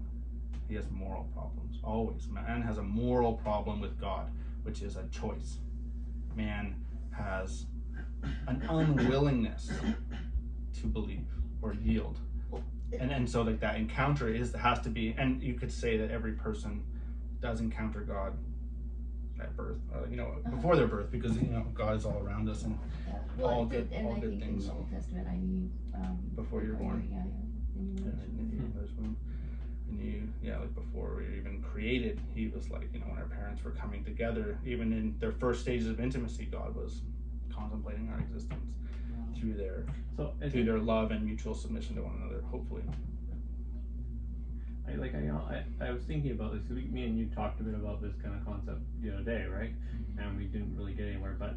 He has moral problems. Always, man has a moral problem with God, which is a choice. Man has an unwillingness to believe or yield. And so like that encounter has to be, and you could say that every person does encounter God at birth, before their birth, because God is all around us and all good things.
In the Old Testament, I mean,
before you're born.
In your
mother's womb. Like before we were even created, he was like, when our parents were coming together, even in their first stages of intimacy, God was contemplating our existence through their love and mutual submission to one another, hopefully.
I was thinking about this. Me and you talked a bit about this kind of concept the other day, right? And we didn't really get anywhere, but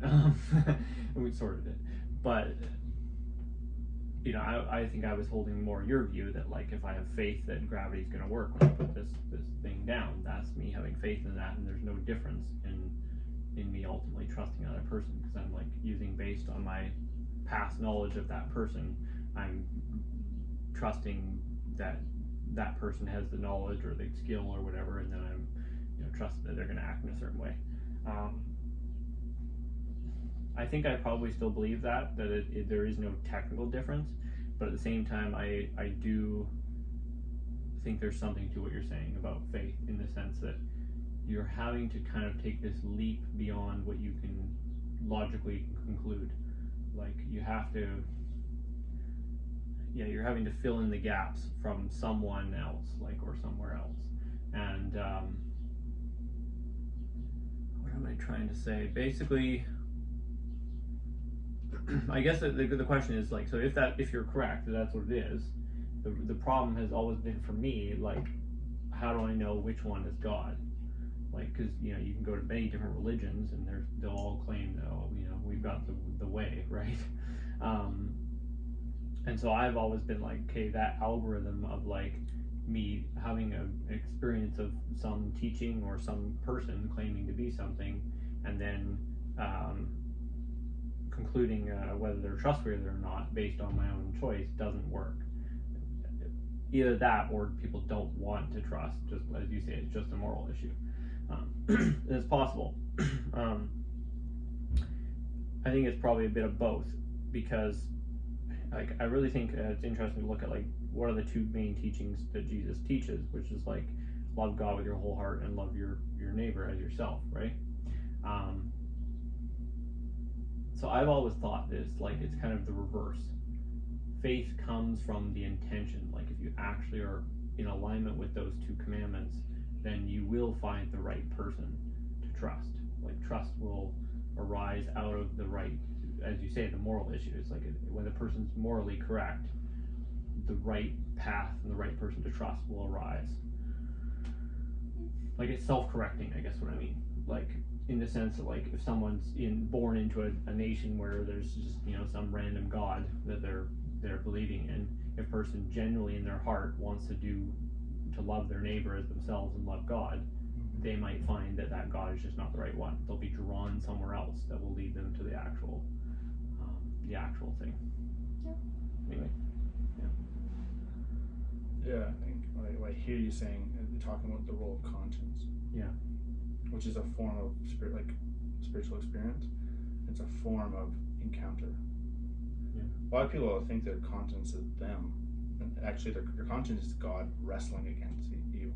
we sort of did. But I think I was holding more your view that like if I have faith that gravity's going to work when I put this thing down, that's me having faith in that, and there's no difference in me ultimately trusting another person, because I'm like using based on my past knowledge of that person, I'm trusting that that person has the knowledge or the skill or whatever, and then I'm trusting that they're going to act in a certain way. I think I probably still believe that there is no technical difference, but at the same time, I do think there's something to what you're saying about faith, in the sense that you're having to kind of take this leap beyond what you can logically conclude. Like you have to, you're having to fill in the gaps from someone else, like, or somewhere else. And what am I trying to say? Basically, I guess the question is like, so if you're correct, that's what it is. The problem has always been for me, like, how do I know which one is God? Like, because you can go to many different religions and they'll all claim that, oh, we've got the way, right? And so I've always been like, okay, that algorithm of like me having an experience of some teaching or some person claiming to be something, and then concluding whether they're trustworthy or not based on my own choice doesn't work. Either that, or people don't want to trust. Just as you say, it's just a moral issue. It's possible. I think it's probably a bit of both, because like I really think it's interesting to look at like what are the two main teachings that Jesus teaches, which is like love God with your whole heart and love your neighbor as yourself, right? So I've always thought this, like, it's kind of the reverse. Faith comes from the intention. Like, if you actually are in alignment with those two commandments, then you will find the right person to trust. Like, trust will arise out of the right, as you say, the moral issue. It's like when the person's morally correct, the right path and the right person to trust will arise. Like, it's self-correcting, I guess what I mean. Like, in the sense that, like, if someone's born into a nation where there's just some random god that they're believing in, if a person genuinely in their heart wants to love their neighbor as themselves and love God, they might find that God is just not the right one. They'll be drawn somewhere else that will lead them to the actual thing.
Yeah.
Anyway.
Yeah, I think I hear you saying, you're talking about the role of conscience.
Yeah.
Which is a form of spiritual experience. It's a form of encounter.
Yeah.
A lot of people think their conscience is them, and actually their conscience is God wrestling against you.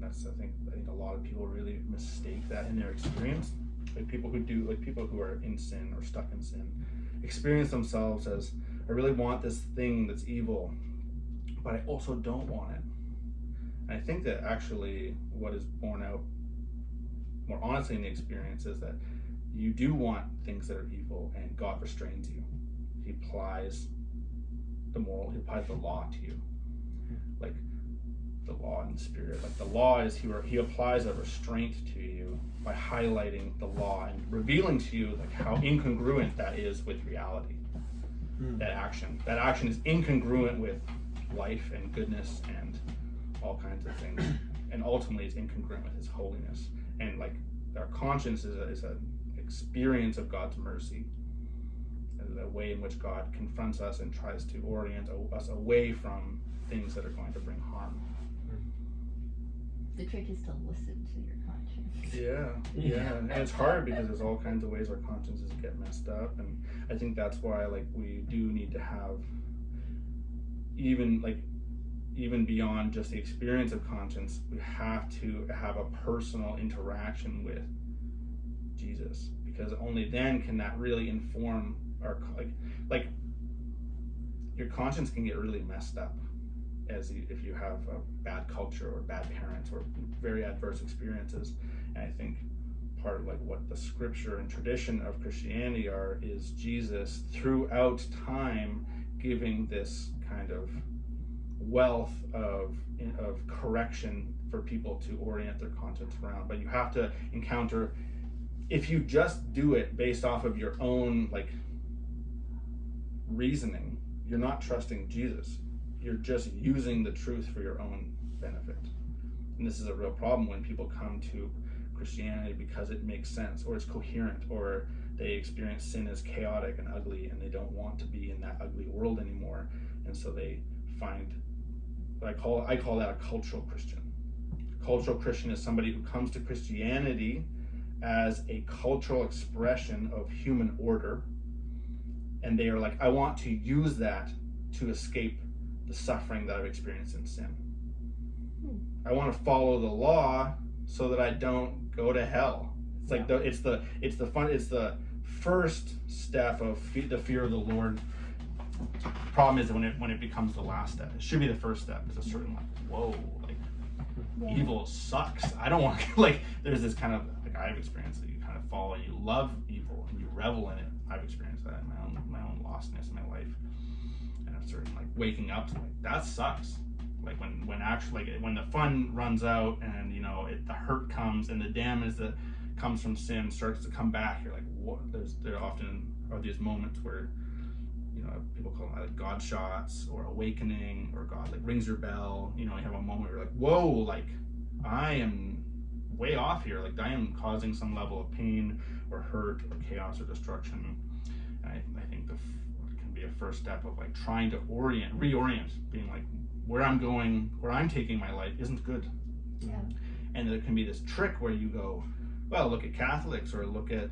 That's I think a lot of people really mistake that in their experience. Like people who are in sin or stuck in sin, experience themselves as, I really want this thing that's evil, but I also don't want it. And I think that actually what is borne out more honestly in the experience is that you do want things that are evil, and God restrains you. He applies the law to you. Like the law and the spirit. Like the law is he applies a restraint to you by highlighting the law and revealing to you like how incongruent that is with reality. That action is incongruent with life and goodness and all kinds of things, and ultimately it's incongruent with his holiness. And like our conscience is an experience of God's mercy, the way in which God confronts us and tries to orient us away from things that are going to bring harm.
The trick is to listen to your conscience.
Yeah. And it's hard because there's all kinds of ways our consciences get messed up, and I think that's why like we do need to have even beyond just the experience of conscience, we have to have a personal interaction with Jesus, because only then can that really inform our like your conscience can get really messed up if you have a bad culture or bad parents or very adverse experiences. And I think part of like what the scripture and tradition of Christianity is Jesus throughout time giving this kind of wealth of correction for people to orient their conscience around. But you have to encounter, if you just do it based off of your own like reasoning, you're not trusting Jesus. You're just using the truth for your own benefit. And this is a real problem when people come to Christianity because it makes sense, or it's coherent, or they experience sin as chaotic and ugly, and they don't want to be in that ugly world anymore. And so they find I call that a cultural Christian. A cultural Christian is somebody who comes to Christianity as a cultural expression of human order, and they are like, I want to use that to escape the suffering that I've experienced in sin. I want to follow the law so that I don't go to hell. It's like it's the first step of the fear of the Lord. Problem is when it becomes the last step. It should be the first step. It's a certain like, whoa, like evil sucks. I don't want like there's this kind of like I've experienced that you kind of follow and you love evil and you revel in it. I've experienced that in my own lostness in my life. And a certain like waking up to like that sucks. Like when actually, like when the fun runs out and, you know, the hurt comes and the damage that comes from sin starts to come back, you're like, what? There often are these moments where, you know, people call it like God shots or awakening, or God like rings your bell. You know, you have a moment where you're like, whoa, like I am way off here. Like I am causing some level of pain or hurt or chaos or destruction. And I think it can be a first step of like trying to reorient, being like, where I'm going, where I'm taking my life isn't good.
Yeah.
And there can be this trick where you go, well, look at Catholics or look at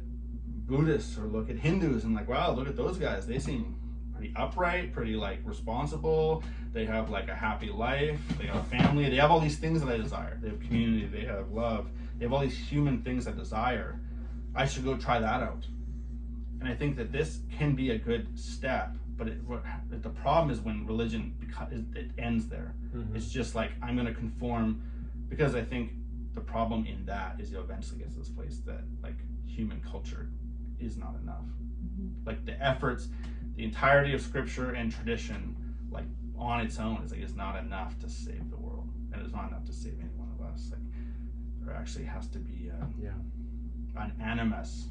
Buddhists or look at Hindus, and like, wow, look at those guys. They seem pretty upright, pretty like responsible. They have like a happy life. They have a family. They have all these things that I desire. They have community. They have love. They have all these human things I desire. I should go try that out. And I think that this can be a good step. But the problem is when religion, it ends there. Mm-hmm. It's just like, I'm going to conform, because I think the problem in that is you'll eventually get to this place that like human culture is not enough. Mm-hmm. Like the efforts, the entirety of scripture and tradition, like on its own, is not enough to save the world, and it's not enough to save any one of us. Like there actually has to be an animus,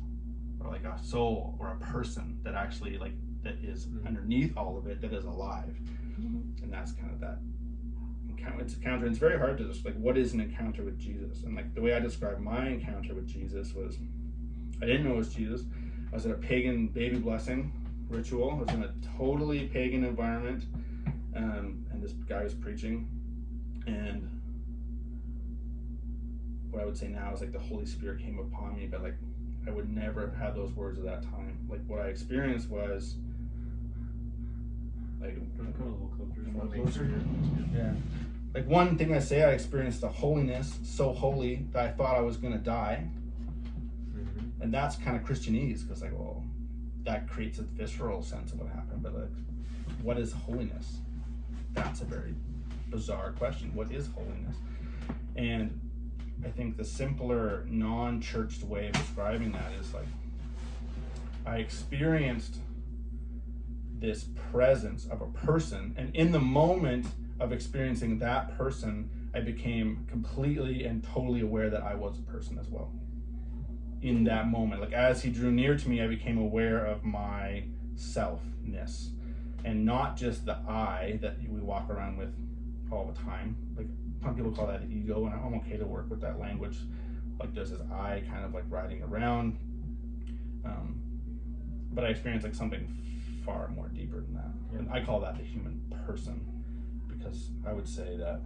or like a soul or a person that actually like that is underneath all of it, that is alive. Mm-hmm. And that's kind of that encounter. It's encounter. It's very hard to just like, what is an encounter with Jesus? And like the way I described my encounter with Jesus was, I didn't know it was Jesus. I was at a pagan baby blessing ritual. I was in a totally pagan environment, and this guy was preaching. And what I would say now is like the Holy Spirit came upon me, but like I would never have had those words at that time. Like what I experienced was like,
come a little closer.
Yeah. Like one thing I say, I experienced a holiness so holy that I thought I was gonna die. Mm-hmm. And that's kind of Christianese, because like, well, that creates a visceral sense of what happened. But like, what is holiness? That's a very bizarre question. What is holiness? And I think the simpler, non-churched way of describing that is like, I experienced this presence of a person, and in the moment of experiencing that person, I became completely and totally aware that I was a person as well. In that moment, like as he drew near to me, I became aware of my selfness, and not just the I that we walk around with all the time. Like some people call that ego, and I'm okay to work with that language. Like there's this I kind of like riding around, but I experienced like something far more deeper than that. Yeah. And I call that the human person, because I would say that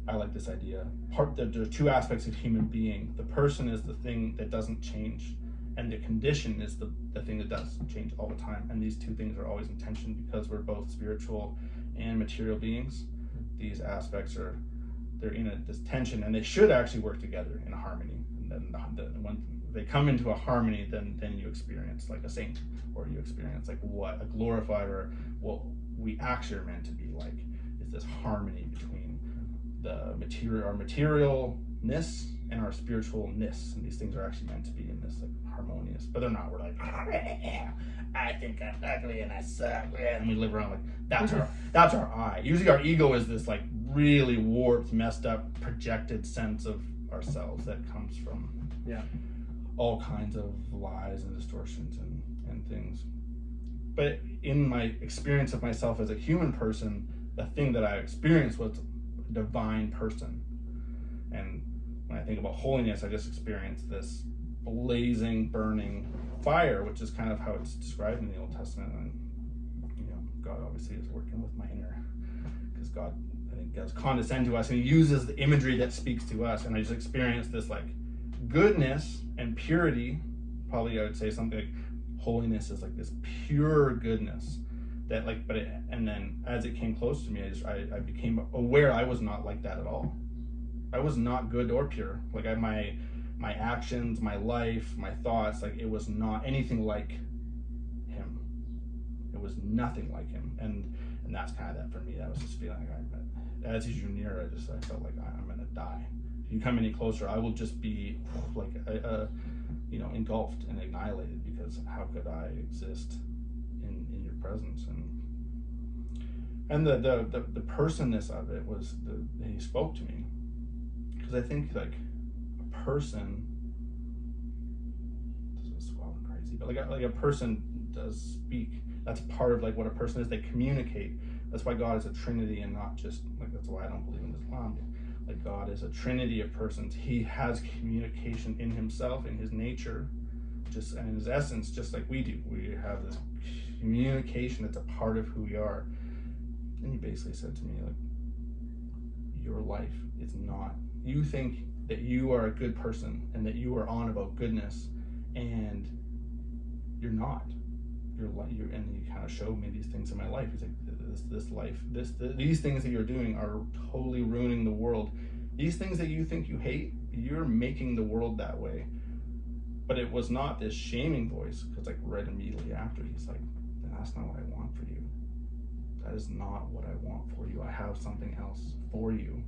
I like this idea. There are two aspects of human being. The person is the thing that doesn't change, and the condition is the thing that does change all the time. And these two things are always in tension, because we're both spiritual and material beings. These aspects they're in this tension, and they should actually work together in harmony. And then when they come into a harmony, then you experience like a saint, or you experience like what a glorified, or what we actually are meant to be like, is this harmony between the our materialness and our spiritualness. And these things are actually meant to be in this like harmonious, but they're not. We're like, I think I'm ugly and I suck, and we live around like that's our I. Usually our ego is this like really warped, messed up, projected sense of ourselves that comes from all kinds of lies and distortions and things. But in my experience of myself as a human person, the thing that I experienced was a divine person. And when I think about holiness, I just experienced this blazing, burning fire, which is kind of how it's described in the Old Testament. And God obviously is working with my inner, because God, I think, does condescend to us, and he uses the imagery that speaks to us. And I just experienced this like goodness and purity. Probably I would say something like holiness is like this pure goodness that like, and then as it came close to me, I became aware I was not like that at all. I was not good or pure. Like my actions, my life, my thoughts, like it was not anything like him. It was nothing like him. And that's kind of that for me. That was just feeling like as he drew near, I felt like I'm gonna die. If you come any closer, I will just be like engulfed and annihilated, because how could I exist in your presence? And the personness of it was he spoke to me, because I think like a person, this is wild and crazy, but like a person does speak. That's part of like what a person is. They communicate. That's why God is a Trinity and not just like, that's why I don't believe in Islam. Like God is a Trinity of persons. He has communication in himself, in his nature, just and in his essence, just like we do. We have this communication that's a part of who we are. And he basically said to me, like, your life is not, you think that you are a good person and that you are on about goodness, and you're not. And he kind of showed me these things in my life. He's like, these things that you're doing are totally ruining the world. These things that you think you hate, you're making the world that way. But it was not this shaming voice, because like right immediately after, he's like, that's not what I want for you. That is not what I want for you. I have something else for you.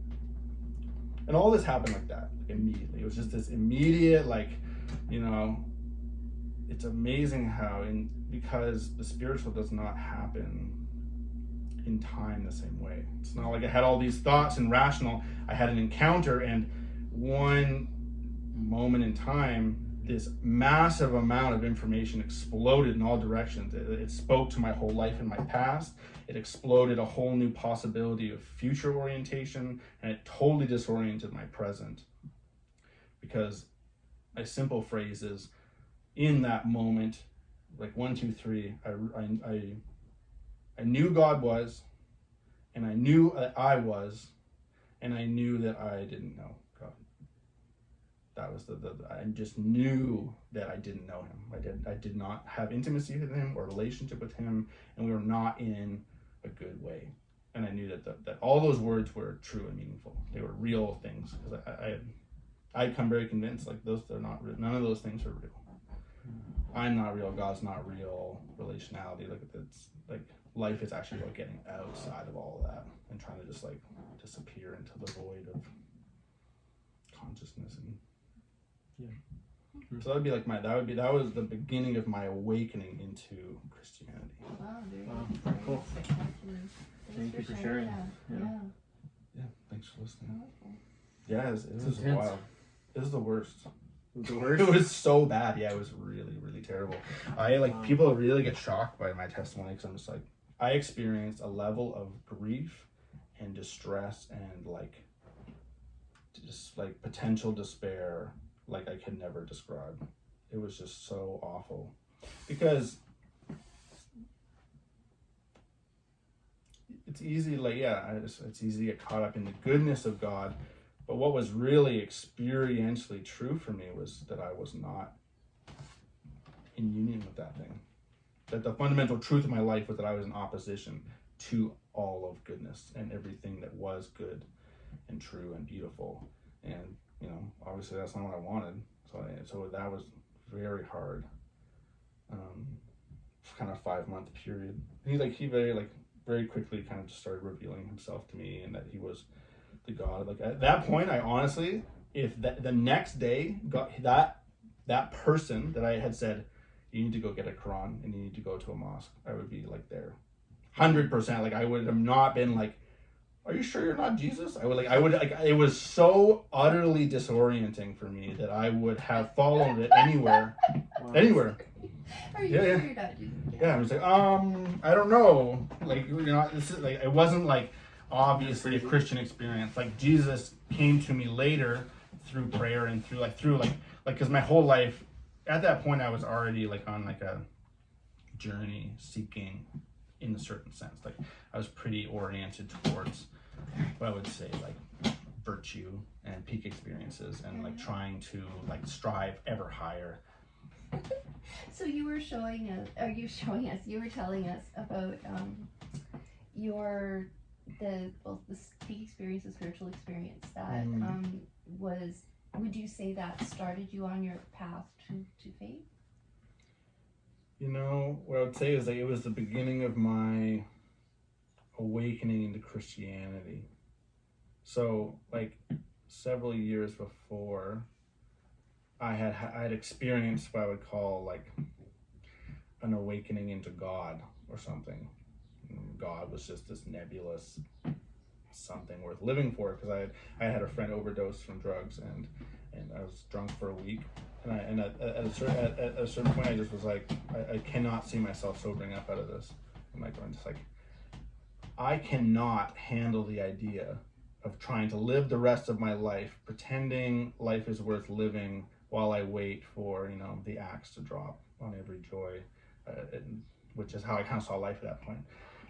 And all this happened like that, like immediately. It was just this immediate, like, you know, it's amazing how, because the spiritual does not happen in time the same way. It's not like I had all these thoughts and rational. I had an encounter, and one moment in time, this massive amount of information exploded in all directions. It spoke to my whole life and my past. It exploded a whole new possibility of future orientation, and it totally disoriented my present. Because a simple phrase is, in that moment, like 1, 2, 3, I knew God was, and I knew that I was, and I knew that I didn't know God. That was I just knew that I didn't know him. I did not have intimacy with him or relationship with him, and we were not in a good way. And I knew that all those words were true and meaningful. They were real things, because I'd come very convinced, like, they're not real. None of those things are real. I'm not real. God's not real. Relationality, like, it's like life is actually about getting outside of all of that and trying to just like disappear into the void of consciousness. And so that would be like that was the beginning of my awakening into Christianity.
Wow,
Very cool.
Spectacular.
Thank you for sharing.
Yeah.
Thanks for listening.
Powerful.
Yeah, it was
intense.
wild. It was the worst.
The worst?
It was so bad. Yeah, it was really, really terrible. People really get shocked by my testimony, because I'm just like, I experienced a level of grief and distress and like just like potential despair like I can never describe. It was just so awful, because it's easy, like, it's easy to get caught up in the goodness of God. But what was really experientially true for me was that I was not in union with that thing. That the fundamental truth of my life was that I was in opposition to all of goodness and everything that was good and true and beautiful. And, you know, obviously that's not what I wanted. So that was very hard. Kind of 5-month period. He very quickly kind of just started revealing himself to me, and that he was the God. Like at that point, I honestly, if the next day got that person that I had said, you need to go get a Quran and you need to go to a mosque, I would be like there, 100%. Like I would have not been like, are you sure you're not Jesus? It was so utterly disorienting for me that I would have followed it anywhere. Anywhere.
Are you sure you're not Jesus?
Yeah, I was like, I don't know. Like, you know, this is like, it wasn't like obviously a Christian experience. Like Jesus came to me later through prayer and through because my whole life at that point I was already like on like a journey seeking in a certain sense. Like I was pretty oriented towards what I would say like virtue and peak experiences and like trying to like strive ever higher.
So you were you were telling us about the peak experience, the spiritual experience that would you say that started you on your path to faith?
You know, what I would say is like it was the beginning of my awakening into Christianity. So like several years before, I had experienced what I would call like an awakening into God or something. God was just this nebulous something worth living for, because I had a friend overdose from drugs, and I was drunk for a week, and at a certain point I just was like, I cannot see myself sobering up out of this. I'm like, I'm just like, I cannot handle the idea of trying to live the rest of my life pretending life is worth living while I wait for, you know, the axe to drop on every joy, which is how I kind of saw life at that point.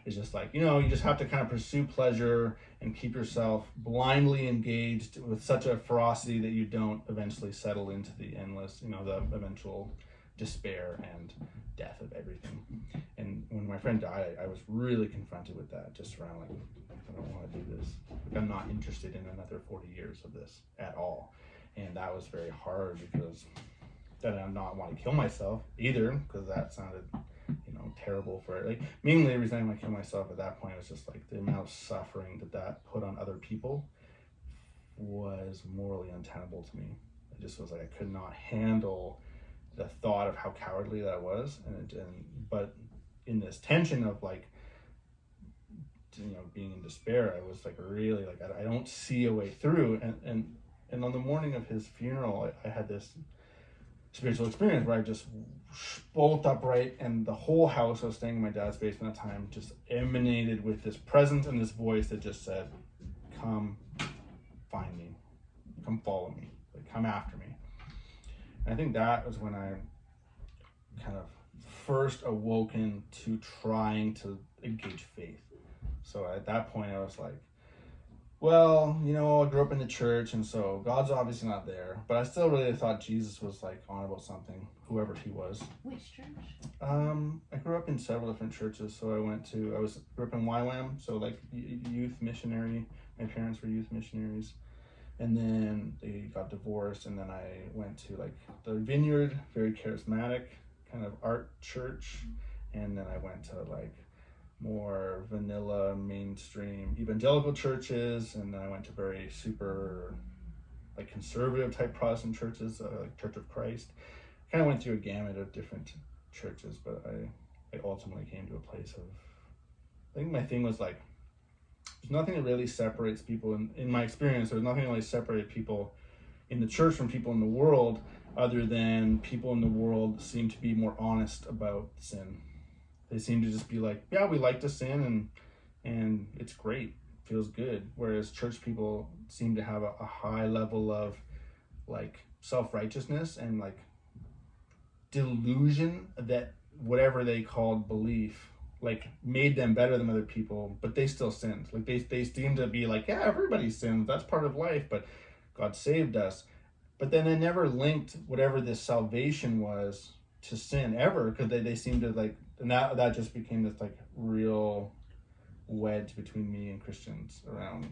It's just like, you know, you just have to kind of pursue pleasure and keep yourself blindly engaged with such a ferocity that you don't eventually settle into the endless, you know, the eventual despair and death of everything. And when my friend died, I was really confronted with that, just around like, I don't want to do this. Like, I'm not interested in another 40 years of this at all. And that was very hard, because then I not want to kill myself either, because that sounded, you know, terrible for, like, mainly the reason I want to kill myself at that point was just like the amount of suffering that put on other people was morally untenable to me. It just was like I could not handle the thought of how cowardly that was, but in this tension of like, you know, being in despair, I was like really like, I don't see a way through. And on the morning of his funeral, I had this spiritual experience where I just bolt upright, and the whole house, I was staying in my dad's basement at the time, just emanated with this presence and this voice that just said, come find me, come follow me, like, come after me. And I think that was when I kind of first awoken to trying to engage faith. So at that point I was like, well, you know, I grew up in the church, and so God's obviously not there, but I still really thought Jesus was like on about something, whoever he was.
Which church?
I grew up in several different churches. So I grew up in YWAM, so like youth missionary. My parents were youth missionaries, and then they got divorced, and then I went to like the Vineyard, very charismatic kind of art church, and then I went to like more vanilla mainstream evangelical churches, and then I went to very super like conservative type Protestant churches, like Church of Christ. Kind of went through a gamut of different churches, but I ultimately came to a place of, I think my thing was like, there's nothing that really separates people in my experience. There's nothing that really separated people in the church from people in the world, other than people in the world seem to be more honest about sin. They seem to just be like, yeah, we like to sin, and it's great, feels good. Whereas church people seem to have a high level of like self-righteousness and like delusion that whatever they called belief like made them better than other people, but they still sinned. Like they seem to be like, yeah, everybody sins, that's part of life, but God saved us. But then they never linked whatever this salvation was to sin ever, because they seem to like, and that just became this like real wedge between me and Christians around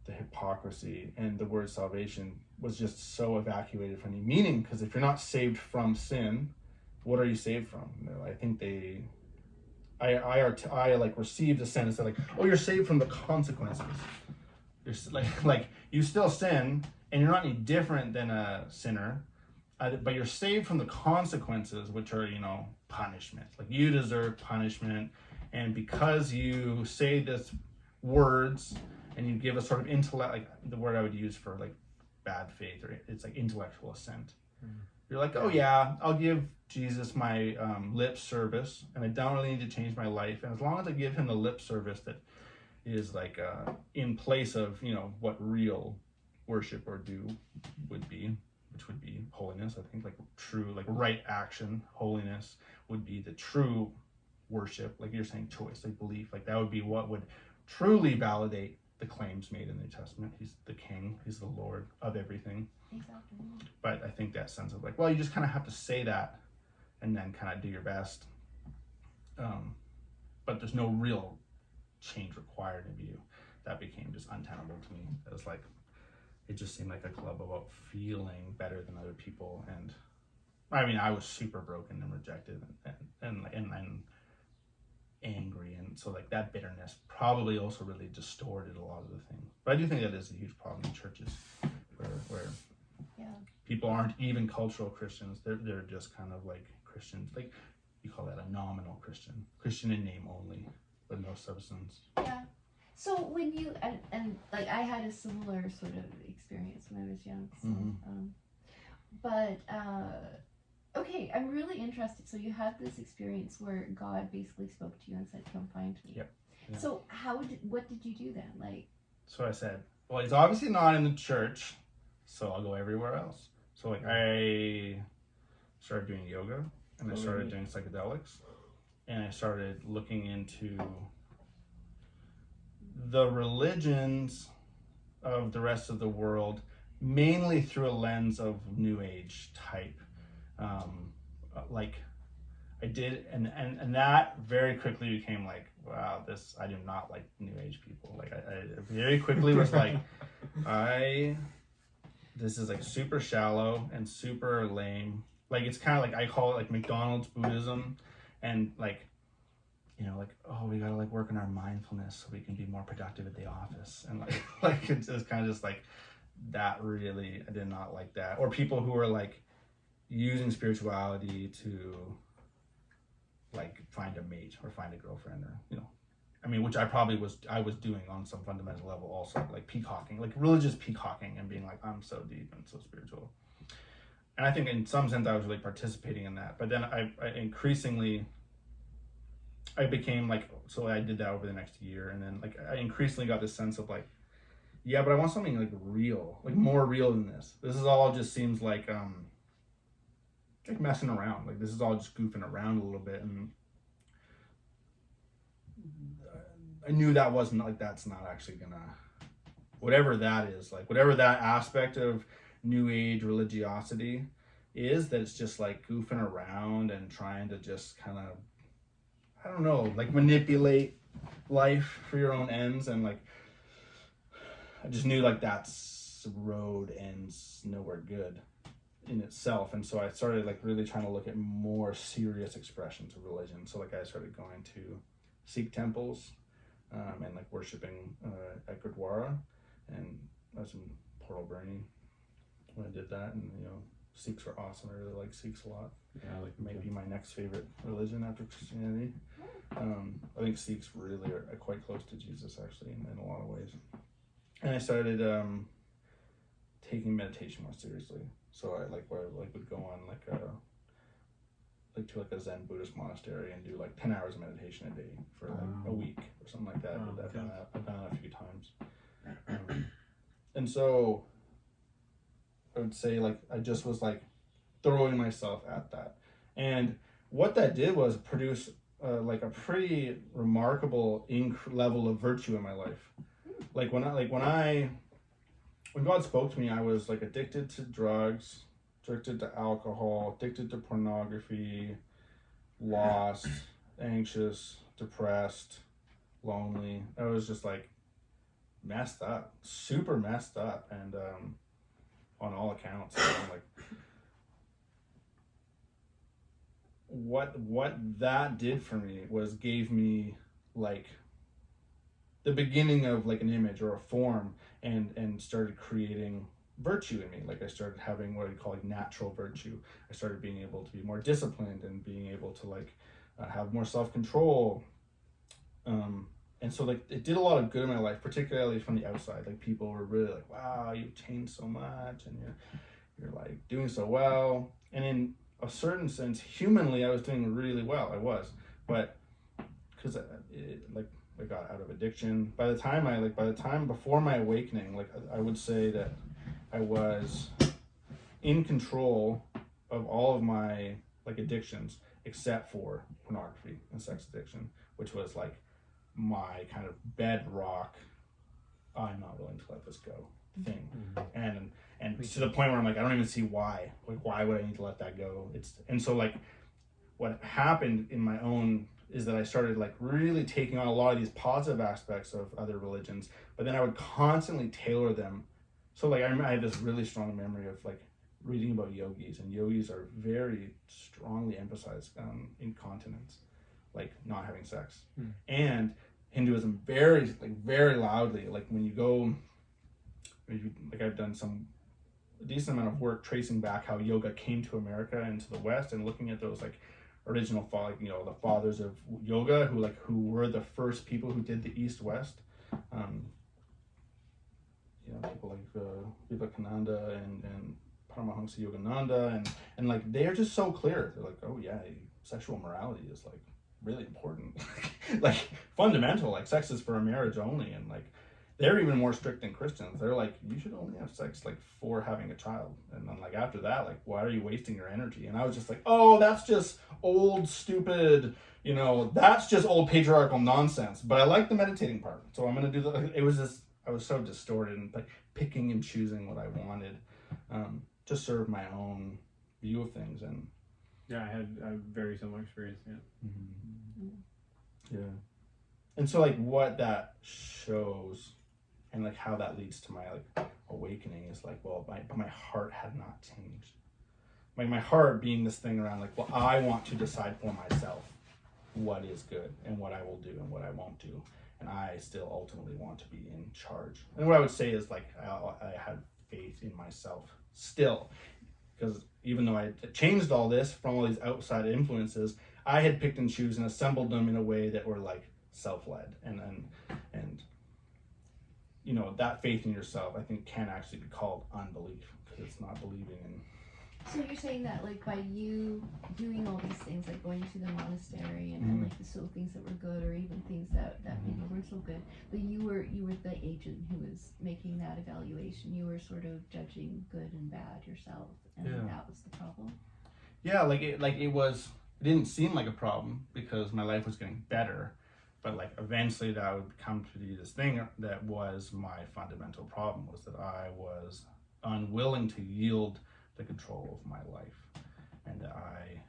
the hypocrisy, and the word salvation was just so evacuated from any meaning, because if you're not saved from sin, what are you saved from? You know, I think I like received a sentence that like, oh, you're saved from the consequences. You're like you still sin, and you're not any different than a sinner, but you're saved from the consequences, which are, you know, punishment. Like you deserve punishment, and because you say this words and you give a sort of intellect, like the word I would use for like bad faith, or it's like intellectual assent. Mm-hmm. You're like, oh yeah, I'll give Jesus my lip service, and I don't really need to change my life. And as long as I give him the lip service that is like in place of, you know, what real worship or do would be, which would be holiness. I think like true, like right action, holiness would be the true worship. Like you're saying, choice, like belief, like that would be what would truly validate the claims made in the New Testament. He's the King, he's the Lord of everything.
Exactly.
But I think that sense of like, well, you just kind of have to say that and then kind of do your best. But there's no real change required of you. That became just untenable to me. It was like, it just seemed like a club about feeling better than other people. And I mean, I was super broken and rejected and angry. And so like that bitterness probably also really distorted a lot of the things. But I do think that is a huge problem in churches where
yeah,
people aren't even cultural Christians. They're just kind of like Christians. Like you call that a nominal Christian in name only. with no substance.
Yeah. So when you and like I had a similar sort of experience when I was young. So, but okay, I'm really interested. So you had this experience where God basically spoke to you and said, "Come find me."
Yep. Yeah.
So what did you do then? Like,
so I said, well, he's obviously not in the church, so I'll go everywhere else. So like I started doing yoga, and I started doing psychedelics, and I started looking into the religions of the rest of the world, mainly through a lens of New Age type. Like I did, and that very quickly became like, wow, I do not like New Age people. Like I very quickly was like, this is like super shallow and super lame. Like it's kind of like, I call it like McDonald's Buddhism, and like, you know, like, oh, we gotta like work on our mindfulness so we can be more productive at the office, and like it's kind of just like that. Really, I did not like that. Or people who are like using spirituality to like find a mate or find a girlfriend, or you know, I mean, which I was doing on some fundamental level also, like peacocking, like religious peacocking, and being like, I'm so deep and so spiritual. And I think in some sense I was really participating in that. But then I increasingly, I became like, so I did that over the next year, and then like I increasingly got this sense of like, yeah, but I want something like real, like more real than this. This is all just seems like messing around. Like this is all just goofing around a little bit, and I knew that wasn't like, that's not actually gonna, whatever that is, like whatever that aspect of New Age religiosity is, that it's just like goofing around and trying to just kind of, I don't know, like manipulate life for your own ends. And like I just knew like that's road ends nowhere good in itself. And so I started like really trying to look at more serious expressions of religion. So like I started going to Sikh temples, and like worshiping at Gurdwara, and I was in Port Alberni when I did that. And you know, Sikhs are awesome. I really like Sikhs a lot.
Yeah, I like
maybe my next favorite religion after Christianity. I think Sikhs really are quite close to Jesus actually in a lot of ways. And I started taking meditation more seriously. So I would go on to a Zen Buddhist monastery and do like 10 hours of meditation a day for like a week or something like that. I've done that a few times. And so I would say like I just was like throwing myself at that. And what that did was produce like a pretty remarkable level of virtue in my life. Like when God spoke to me, I was like addicted to drugs, addicted to alcohol, addicted to pornography, lost, anxious, depressed, lonely. I was just like messed up, super messed up, and on all accounts. And like what that did for me was gave me like the beginning of like an image or a form, and started creating virtue in me. Like I started having what I call like natural virtue. I started being able to be more disciplined and being able to like have more self-control. And so like it did a lot of good in my life, particularly from the outside. Like people were really like, wow, you've changed so much, and you're like doing so well. And in a certain sense, humanly, I was doing really well. I was, but because I got out of addiction. By the time before my awakening, like I would say that I was in control of all of my like addictions except for pornography and sex addiction, which was like my kind of bedrock, I'm not willing to let this go thing. And to the point where I'm like, I don't even see why. Like why would I need to let that go? And so like what happened in my own is that I started like really taking on a lot of these positive aspects of other religions, but then I would constantly tailor them. So like I have this really strong memory of like reading about yogis, and yogis are very strongly emphasized incontinence, like not having sex. And Hinduism very loudly, like when you go, like I've done a decent amount of work tracing back how yoga came to America and to the West, and looking at those like original the fathers of yoga, who were the first people who did the East-West. People like Vivekananda and Paramahansa Yogananda, and like they're just so clear. They're like, oh yeah, sexual morality is like really important, like fundamental. Like sex is for a marriage only, and like they're even more strict than Christians. They're like, you should only have sex like for having a child, and then like after that, like why are you wasting your energy? And I was just like, oh, that's just old stupid. That's just old patriarchal nonsense. But I like the meditating part, so I'm gonna do the. It was just I was so distorted and like picking and choosing what I wanted to serve my own view of things. And
yeah, I had a very similar experience. Yeah.
Yeah. And so like what that shows and like how that leads to my like awakening is like, well, my heart had not changed. Like my heart being this thing around like, well, I want to decide for myself what is good and what I will do and what I won't do. And I still ultimately want to be in charge. And what I would say is like, I had faith in myself still, because even though I changed all this from all these outside influences, I had picked and choose and assembled them in a way that were like self-led, and that faith in yourself, I think, can actually be called unbelief, because it's not believing in.
So you're saying that like by you doing all these things, like going to the monastery and like the soul things that were good, or even things that maybe weren't so good, but you were the agent who was making that evaluation. You were sort of judging good and bad yourself, and that was the problem.
Yeah, it didn't seem like a problem because my life was getting better, but like eventually that would come to be this thing that was my fundamental problem, was that I was unwilling to yield the control of my life, and that I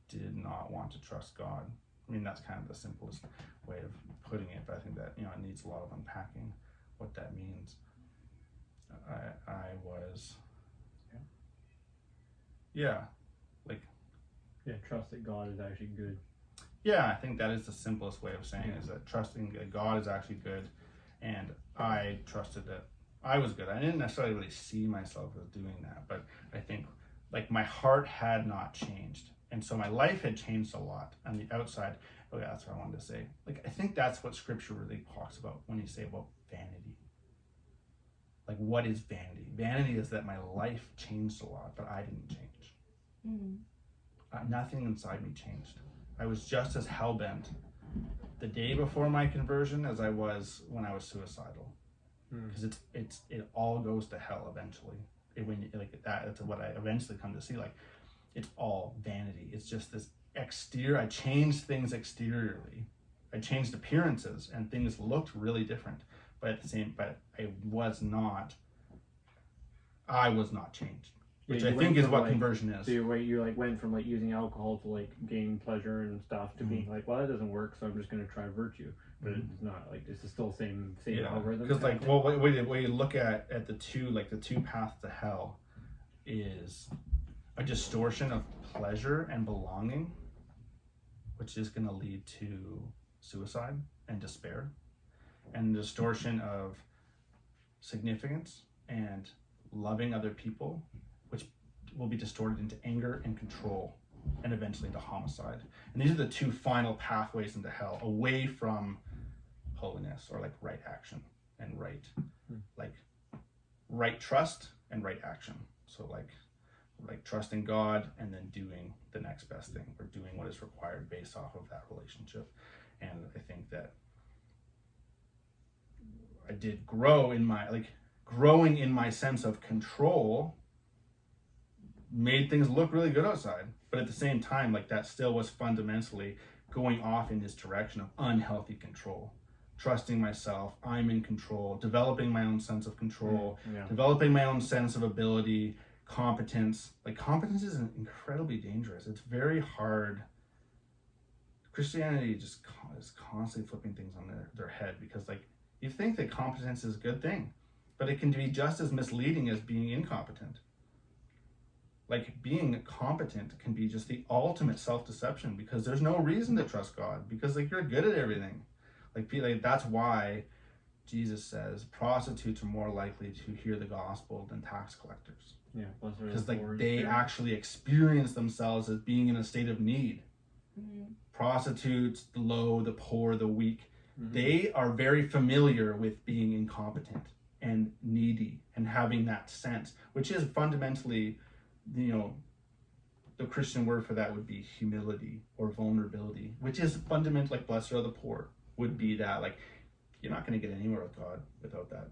did not want to trust God. I mean, that's kind of the simplest way of putting it, but I think that it needs a lot of unpacking what that means. I was
Trust that God is actually good.
Yeah, I think that is the simplest way of saying it, is that trusting that God is actually good. And I trusted that I was good. I didn't necessarily really see myself as doing that, but I think like my heart had not changed. And so my life had changed a lot on the outside. Oh yeah, that's what I wanted to say. Like, I think that's what scripture really talks about when you say about vanity. Like, what is vanity? Vanity is that my life changed a lot, but I didn't change. Nothing inside me changed. I was just as hell-bent the day before my conversion as I was when I was suicidal, because it all goes to hell eventually. That's what I eventually come to see. Like, it's all vanity. It's just this exterior. I changed things exteriorly. I changed appearances, and things looked really different. But I was not changed. Which I think is what conversion is.
So you went from like using alcohol to like gaining pleasure and stuff to being like, well, that doesn't work, so I'm just going to try virtue. But it's not like, it's still same algorithm.
Because like, well, when you look at the two paths to hell is a distortion of pleasure and belonging, which is going to lead to suicide and despair, and the distortion of significance and loving other people, which will be distorted into anger and control, and eventually into homicide. And these are the two final pathways into hell, away from holiness, or like right action and right trust and right action. So like trusting God and then doing the next best thing, or doing what is required based off of that relationship. And I think that I did growing in my sense of control made things look really good outside, but at the same time, like, that still was fundamentally going off in this direction of unhealthy control. Trusting myself, I'm in control, developing my own sense of control, developing my own sense of ability, competence. Like, competence is incredibly dangerous. It's very hard. Christianity just is constantly flipping things on their head, because like, you think that competence is a good thing, but it can be just as misleading as being incompetent. Like, being competent can be just the ultimate self-deception, because there's no reason to trust God, because like, you're good at everything. Like that's why Jesus says prostitutes are more likely to hear the gospel than tax collectors.
Yeah,
because like they actually experience themselves as being in a state of need. Prostitutes, the low, the poor, the weak, they are very familiar with being incompetent and needy and having that sense, which is fundamentally, you know, the Christian word for that would be humility or vulnerability, which is fundamental. Like blessed are the poor would be that. Like you're not going to get anywhere with God without that.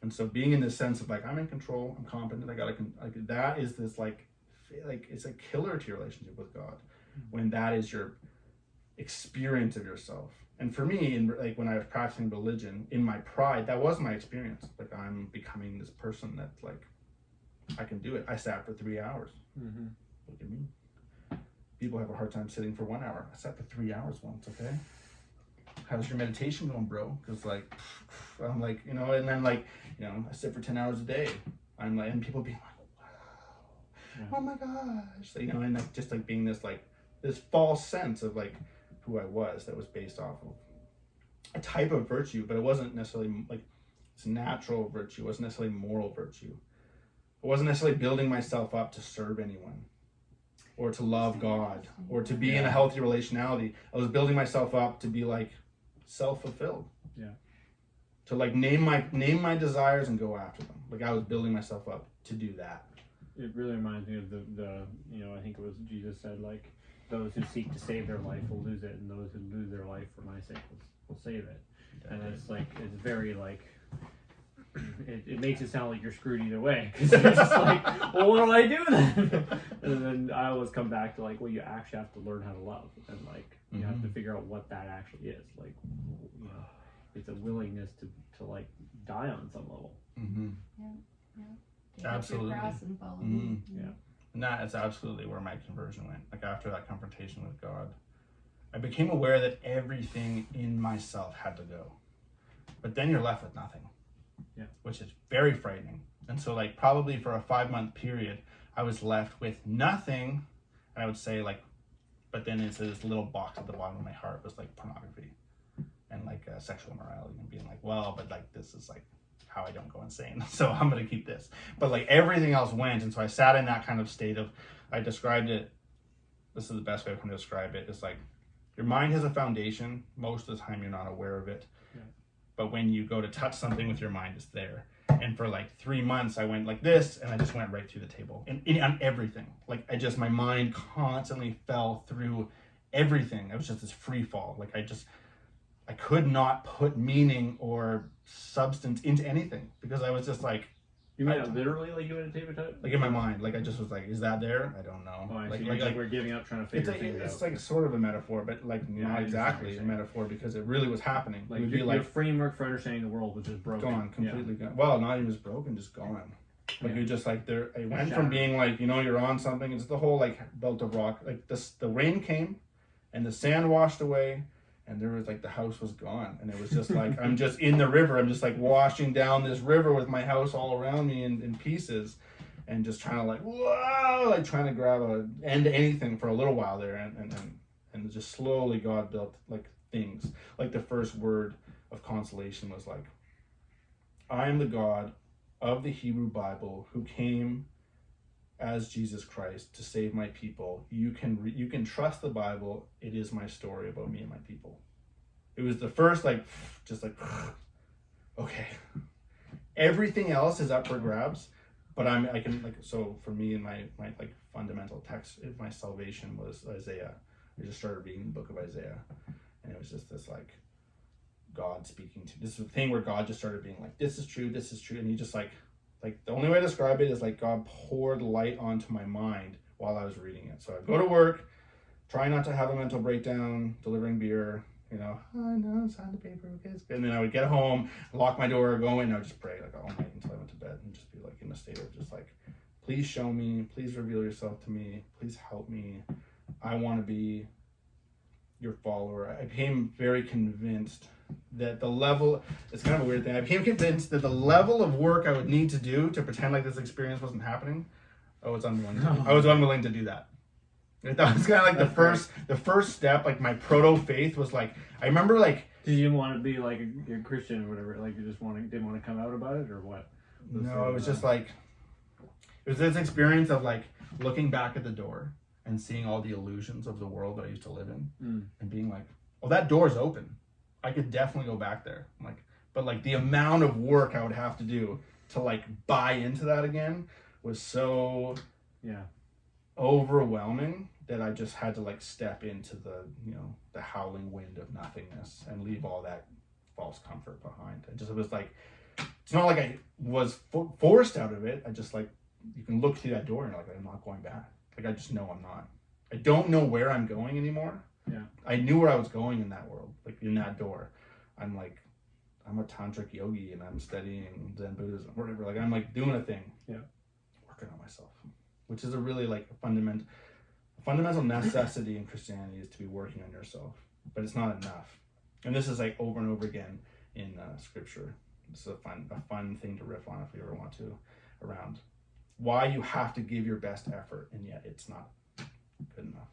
And so being in this sense of like, I'm in control, I'm competent, like that is this like it's a killer to your relationship with God when that is your experience of yourself. And for me, like when I was practicing religion, in my pride, that was my experience. Like I'm becoming this person that's like, I can do it. I sat for 3 hours. Look at me. People have a hard time sitting for 1 hour. I sat for 3 hours once, okay? How's your meditation going, bro? Because like, I'm like, you know, and then like, you know, I sit for 10 hours a day. I'm like, and people being like, wow, oh my gosh. So, you know, and like, just like being this like, this false sense of like who I was that was based off of a type of virtue, but it wasn't necessarily like, it's natural virtue. It wasn't necessarily moral virtue. I wasn't necessarily building myself up to serve anyone or to love God or to be in a healthy relationality. I was building myself up to be like self-fulfilled. Yeah. To like name my desires and go after them. Like I was building myself up to do that.
It really reminds me of the you know, I think it was Jesus said like, those who seek to save their life will lose it, and those who lose their life for my sake will save it. And it's like, it's very like, it makes it sound like you're screwed either way, because you're just like, well, what do I do then? And then I always come back to like, well, you actually have to learn how to love, and like you have to figure out what that actually is. Like, you know, it's a willingness to like die on some level.
Take absolutely. Up your cross and follow me.
Yeah, and that is absolutely where my conversion went. Like after that confrontation with God, I became aware that everything in myself had to go, but then you're left with nothing. Yeah, which is very frightening. And so like probably for a 5-month period, I was left with nothing. And I would say like, but then it's this little box at the bottom of my heart was like pornography and like sexual immorality, and being like, well, but like this is like how I don't go insane, so I'm gonna keep this. But like everything else went, and so I sat in that kind of state of, I described it, this is the best way I can describe it, it's like your mind has a foundation. Most of the time you're not aware of it. But when you go to touch something with your mind, it's there. And for like 3 months, I went like this, and I just went right through the table and on everything. Like my mind constantly fell through everything. It was just this free fall. Like I could not put meaning or substance into anything because I was just like.
You mean literally like you went to tabletop?
Like in my mind, like I just was like, is that there? I don't know.
Oh, I see. Like we're giving up trying to figure things out.
It's like sort of a metaphor, but like not exactly a metaphor because it really was happening.
Like your framework for understanding the world was just broken.
Gone, completely gone. Well, not even just broken, just gone. Like you just like there. It went from being like, you know, you're on something. It's the whole like belt of rock. Like the rain came, and the sand washed away. And there was like, the house was gone. And it was just like, I'm just in the river. I'm just like washing down this river with my house all around me in pieces. And just trying to like, whoa, like trying to grab an end to anything for a little while there. And just slowly God built like things. Like the first word of consolation was like, I am the God of the Hebrew Bible who came as Jesus Christ to save my people. You can trust the Bible. It is my story about me and my people. It was the first like, just like, okay. Everything else is up for grabs, but I can like, so for me and my like fundamental text, my salvation was Isaiah. I just started reading the book of Isaiah, and it was just this like God speaking to this thing where God just started being like, this is true, and he just like the only way to describe it is like God poured light onto my mind while I was reading it. So I go to work, try not to have a mental breakdown, delivering beer, you know, I know, sign the paper, okay. And then I would get home, lock my door, go in, and I would just pray like all night until I went to bed, and just be like in a state of just like, please show me, please reveal yourself to me, please help me. I want to be your follower. I became very convinced that the level, it's kind of a weird thing, I became convinced that the level of work I would need to do to pretend like this experience wasn't happening, I was unwilling to do that. That was kind of like the first step, like my proto faith was like, I remember like
Did you want to be like a Christian or whatever? Like you just didn't want to come out about it, or what?
No, it was just like, it was this experience of like looking back at the door and seeing all the illusions of the world that I used to live in and being like, oh, that door's open. I could definitely go back there. Like, but like the amount of work I would have to do to like buy into that again was so overwhelming that I just had to like step into the, you know, the howling wind of nothingness and leave all that false comfort behind. It was like, it's not like I was forced out of it. I just like, you can look through that door and you're like, I'm not going back. Like, I just know I'm not. I don't know where I'm going anymore.
Yeah.
I knew where I was going in that world, like in that door. I'm like, I'm a tantric yogi and I'm studying Zen Buddhism, whatever. Like, I'm like doing a thing.
Yeah.
Working on myself, which is a really like a fundamental necessity in Christianity is to be working on yourself, but it's not enough. And this is like over and over again in scripture. This is a fun thing to riff on if you ever want to, around why you have to give your best effort and yet it's not good enough.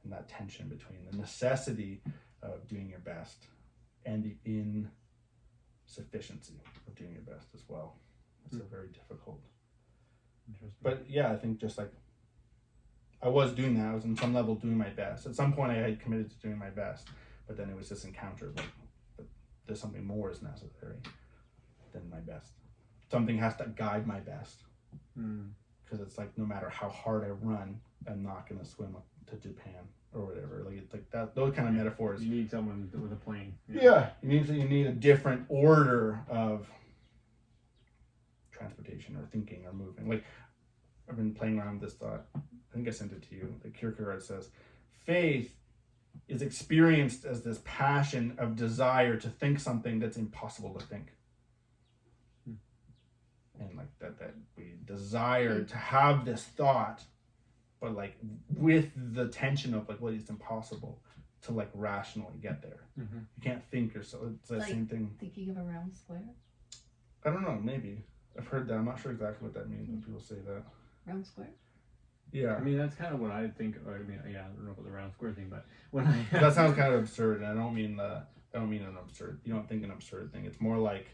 And that tension between the necessity of doing your best and the insufficiency of doing your best as well. It's a very difficult. But yeah, I think just like I was doing that. I was on some level doing my best. At some point I had committed to doing my best, but then it was this encounter of like, but there's something more is necessary than my best. Something has to guide my best. Because it's like, no matter how hard I run, I'm not going to swim up to Japan or whatever. Like, it's like that, those kind of metaphors.
You need someone with a plane.
Yeah. You need a different order of transportation or thinking or moving. Like, I've been playing around with this thought. I think I sent it to you. Like Kierkegaard says, faith is experienced as this passion of desire to think something that's impossible to think. And like that we desire to have this thought, but like with the tension of like, well, it's impossible to like rationally get there. You can't think yourself. It's that
like
same thing.
Thinking of a round square.
I don't know. Maybe I've heard that. I'm not sure exactly what that means when people say that.
Round square.
Yeah.
I mean, that's kind of what I think. I mean, yeah, I don't know about the round square thing, but when I
that sounds kind of absurd, and I don't mean an absurd. You don't think an absurd thing. It's more like,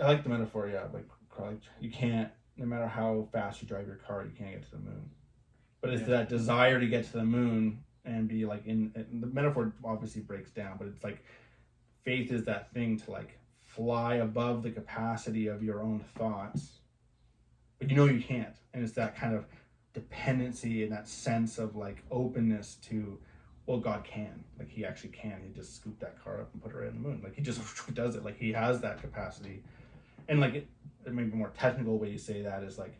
I like the metaphor. Yeah, like you can't, no matter how fast you drive your car, you can't get to the moon. But it's that desire to get to the moon and be like and the metaphor obviously breaks down, but it's like faith is that thing to like fly above the capacity of your own thoughts, but you know you can't. And it's that kind of dependency and that sense of like openness to, well, God can. Like he actually can. He just scooped that car up and put it right on the moon. Like he just does it. Like he has that capacity. And like it maybe a more technical way you say that is like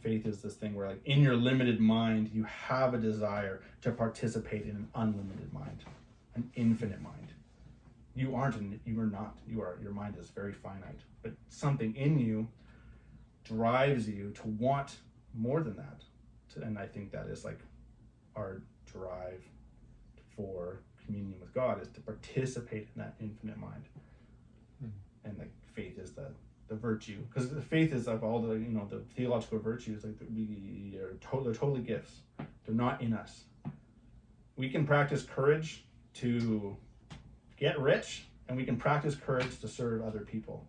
faith is this thing where like in your limited mind you have a desire to participate in an unlimited mind, an infinite mind. You are not. Your mind is very finite, but something in you drives you to want more than that. And I think that is like our drive for communion with God, is to participate in that infinite mind. And like faith is the virtue, because the faith is of all the the theological virtues, like they're totally gifts. They're not in us. We can practice courage to get rich, and we can practice courage to serve other people.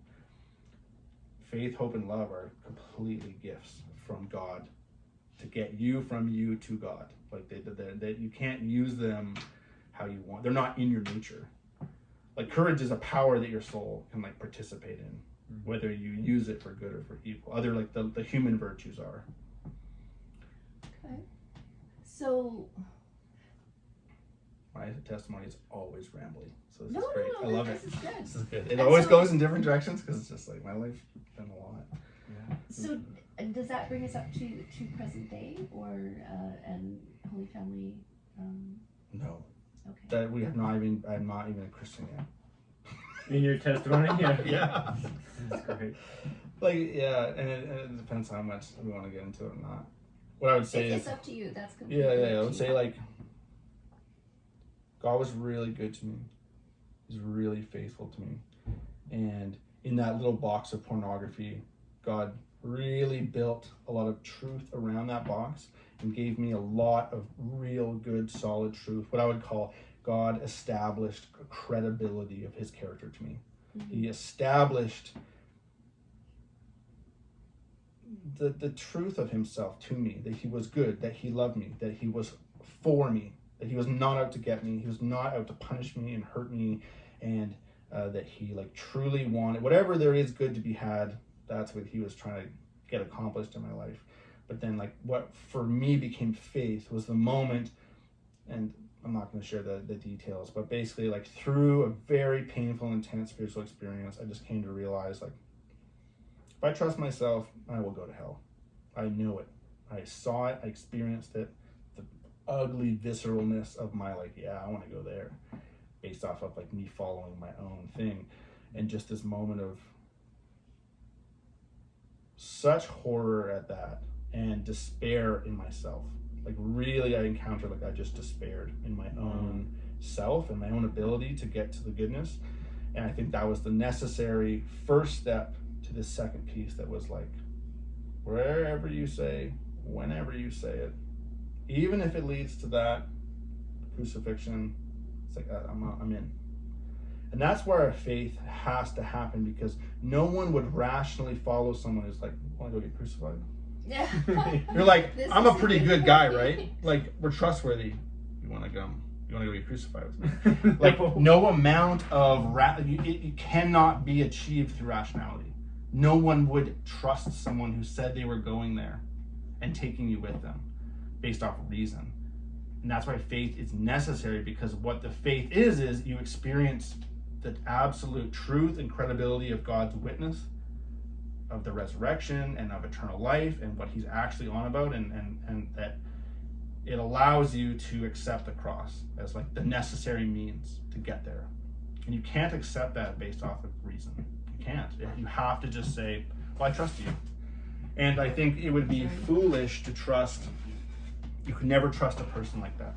Faith, hope, and love are completely gifts from God to get you from you to God. Like they you can't use them how you want. They're not in your nature. Like courage is a power that your soul can like participate in, whether you use it for good or for evil. Other like the human virtues are.
Okay. So
My testimony is always rambly, so this
no,
is great.
no,
I love
this
it.
is good.
This is good. It
And
always
so-
goes in different directions because it's just like my life's been a lot.
Yeah.
So does that bring us up to present day or and Holy Family?
No,
Okay.
that I'm not even a Christian yet.
In your testimony, yeah.
Yeah.
That's great.
Like yeah, and it depends how much we want to get into it or not. What I would say
It's
is
up to you. That's completely
yeah.
up
I
to
would
you.
say like God was really good to me. He's really faithful to me, and in that little box of pornography, God really built a lot of truth around that box and gave me a lot of real good solid truth, what I would call God established a credibility of his character to me.
Mm-hmm.
He established the truth of himself to me, that he was good, that he loved me, that he was for me, that he was not out to get me, he was not out to punish me and hurt me, and that he like truly wanted whatever there is good to be had. That's what he was trying to get accomplished in my life. But then like what for me became faith was the moment, and I'm not going to share the details, but basically like through a very painful, intense spiritual experience, I just came to realize like, if I trust myself, I will go to hell. I know it. I saw it. I experienced it. The ugly visceralness of my like, yeah, I want to go there, based off of like me following my own thing. And just this moment of such horror at that and despair in myself. Like really I encountered like I just despaired in my own self and my own ability to get to the goodness. And I think that was the necessary first step to this second piece that was like, wherever you say, whenever you say it, even if it leads to that crucifixion, it's like I'm in. And that's where our faith has to happen, because no one would rationally follow someone who's like, want to go get crucified?
Yeah.
You're like, I'm a pretty good guy, right? Like, we're trustworthy. You want to go get crucified with me? Like, no amount of it cannot be achieved through rationality. No one would trust someone who said they were going there and taking you with them based off of reason. And that's why faith is necessary, because what the faith is you experience the absolute truth and credibility of God's witness of the resurrection and of eternal life and what he's actually on about, and that it allows you to accept the cross as like the necessary means to get there. And you can't accept that based off of reason. You can't. You have to just say, well, I trust you. And I think it would be foolish to trust, you could never trust a person like that.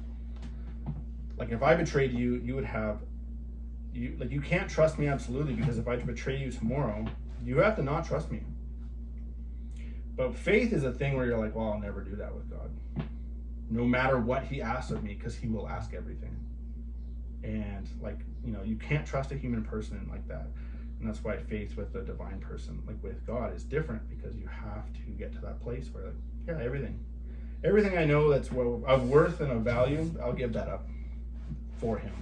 Like if I betrayed you, you would have, you can't trust me absolutely, because if I betray you tomorrow, you have to not trust me. But faith is a thing where you're like, well, I'll never do that with God. No matter what he asks of me, because he will ask everything. And like, you can't trust a human person like that. And that's why faith with the divine person, like with God, is different, because you have to get to that place where like, yeah, everything I know that's of worth and of value, I'll give that up for him.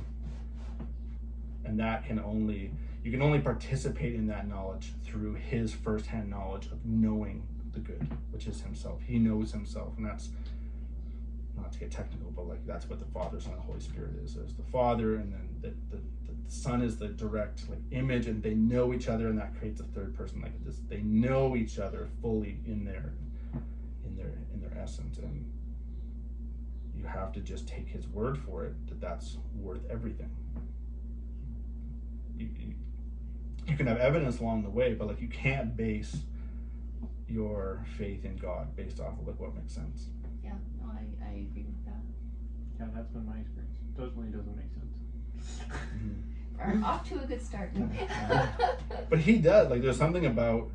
And that you can only participate in that knowledge through his firsthand knowledge of knowing the good, which is himself. He knows himself, and that's, not to get technical, but like that's what the Father, Son, and Holy Spirit is. There's the Father, and then the Son is the direct like image, and they know each other, and that creates a third person. Like this, they know each other fully in their essence, and you have to just take his word for it that that's worth everything. You can have evidence along the way, but like you can't base your faith in God based off of like what makes sense.
Yeah, no, I agree with that.
Yeah, that's been my experience. Totally doesn't make sense.
We're off to a good start.
But he does. Like there's something about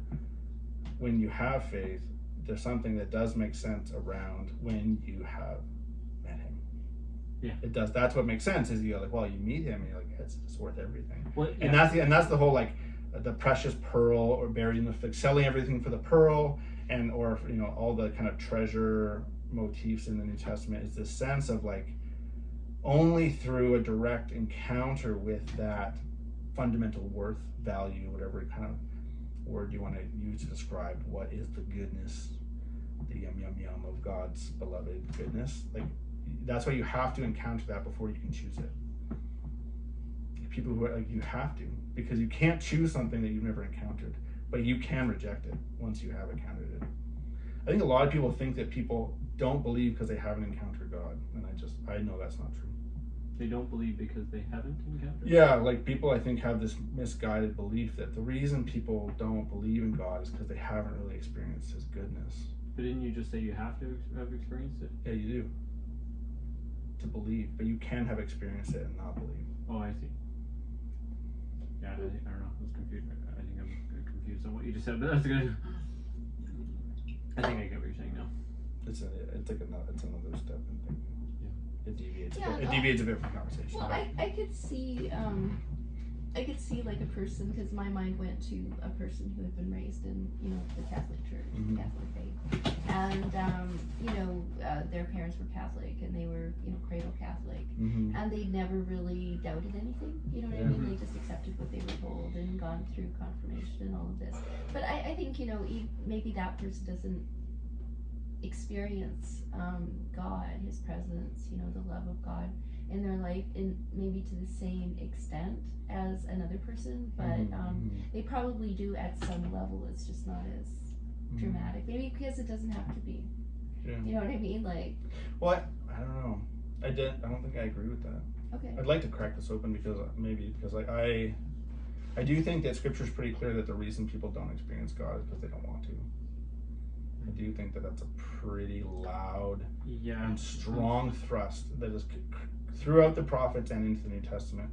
when you have faith, there's something that does make sense around when you have met him.
Yeah,
it does. That's what makes sense. Is you're like, well, you meet him, and you're like, it's worth everything.
Well, yeah.
And that's the whole like the precious pearl, or buried in the fig, selling everything for the pearl, and or all the kind of treasure motifs in the New Testament is this sense of like only through a direct encounter with that fundamental worth, value, whatever kind of word you want to use to describe what is the goodness, the yum yum yum of God's beloved goodness. Like that's why you have to encounter that before you can choose it. People who are like, you have to, because you can't choose something that you've never encountered, but you can reject it once you have encountered it. I think a lot of people think that people don't believe because they haven't encountered God, and I know that's not true.
They don't believe because they haven't encountered?
Yeah, like people I think have this misguided belief that the reason people don't believe in God is because they haven't really experienced his goodness.
But didn't you just say you have to have experienced it?
Yeah, you do. To believe, but you can have experienced it and not believe.
Oh, I see. Yeah, I don't know. I was confused. I think I'm confused on what you just said, but that's good. I think I get what you're saying now.
It's another step in thinking. it deviates.
Yeah,
It deviates a bit from conversation.
Well, I could see like a person, because my mind went to a person who had been raised in, you know, the Catholic Church,
Mhm.
Catholic faith, and you know, their parents were Catholic, and they were, you know, cradle Catholic,
Mhm.
and they never really doubted anything. You know what I
Yeah.
mean? They just accepted what they were told and gone through confirmation and all of this. But I think, you know, maybe that person doesn't experience God, His presence, you know, the love of God in their life, in maybe to the same extent as another person, but
Mhm.
they probably do at some level. It's just not as dramatic. Maybe because it doesn't have to be.
Yeah.
You know what I mean? Like,
Well, I don't know. I don't think I agree with that.
okay.
I'd like to crack this open because I do think that Scripture is pretty clear that the reason people don't experience God is because they don't want to. I do think that that's a pretty loud and strong thrust that is throughout the prophets and into the New Testament.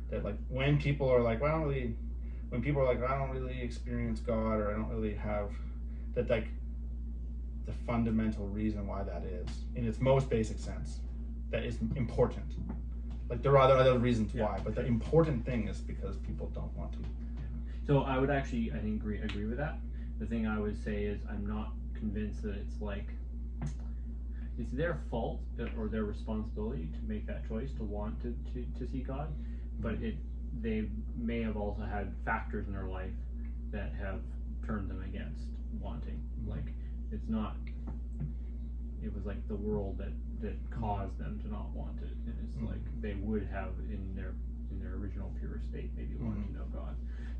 That like when people are like, well, I don't really experience God, or I don't really have that, like the fundamental reason why that is, in its most basic sense, that is important. Like there are other reasons why, but the important thing is because people don't want to.
So I would actually, I think, agree with that. The thing I would say is I'm not convinced that it's like it's their fault or their responsibility to make that choice to want to see God, but they may have also had factors in their life that have turned them against wanting. Like it was like the world that caused them to not want it, and it's like they would have in their original pure state maybe wanted to know God.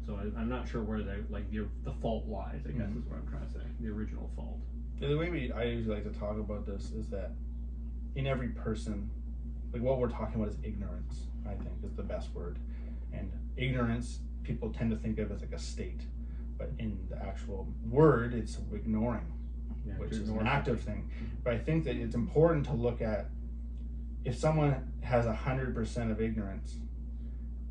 So I'm not sure where the fault lies, I guess is what I'm trying to say. The original fault.
The way I usually like to talk about this is that in every person, like what we're talking about is ignorance, I think is the best word. And ignorance, people tend to think of as like a state, but in the actual word, it's ignoring, which is an active thing. But I think that it's important to look at, if someone has 100% of ignorance,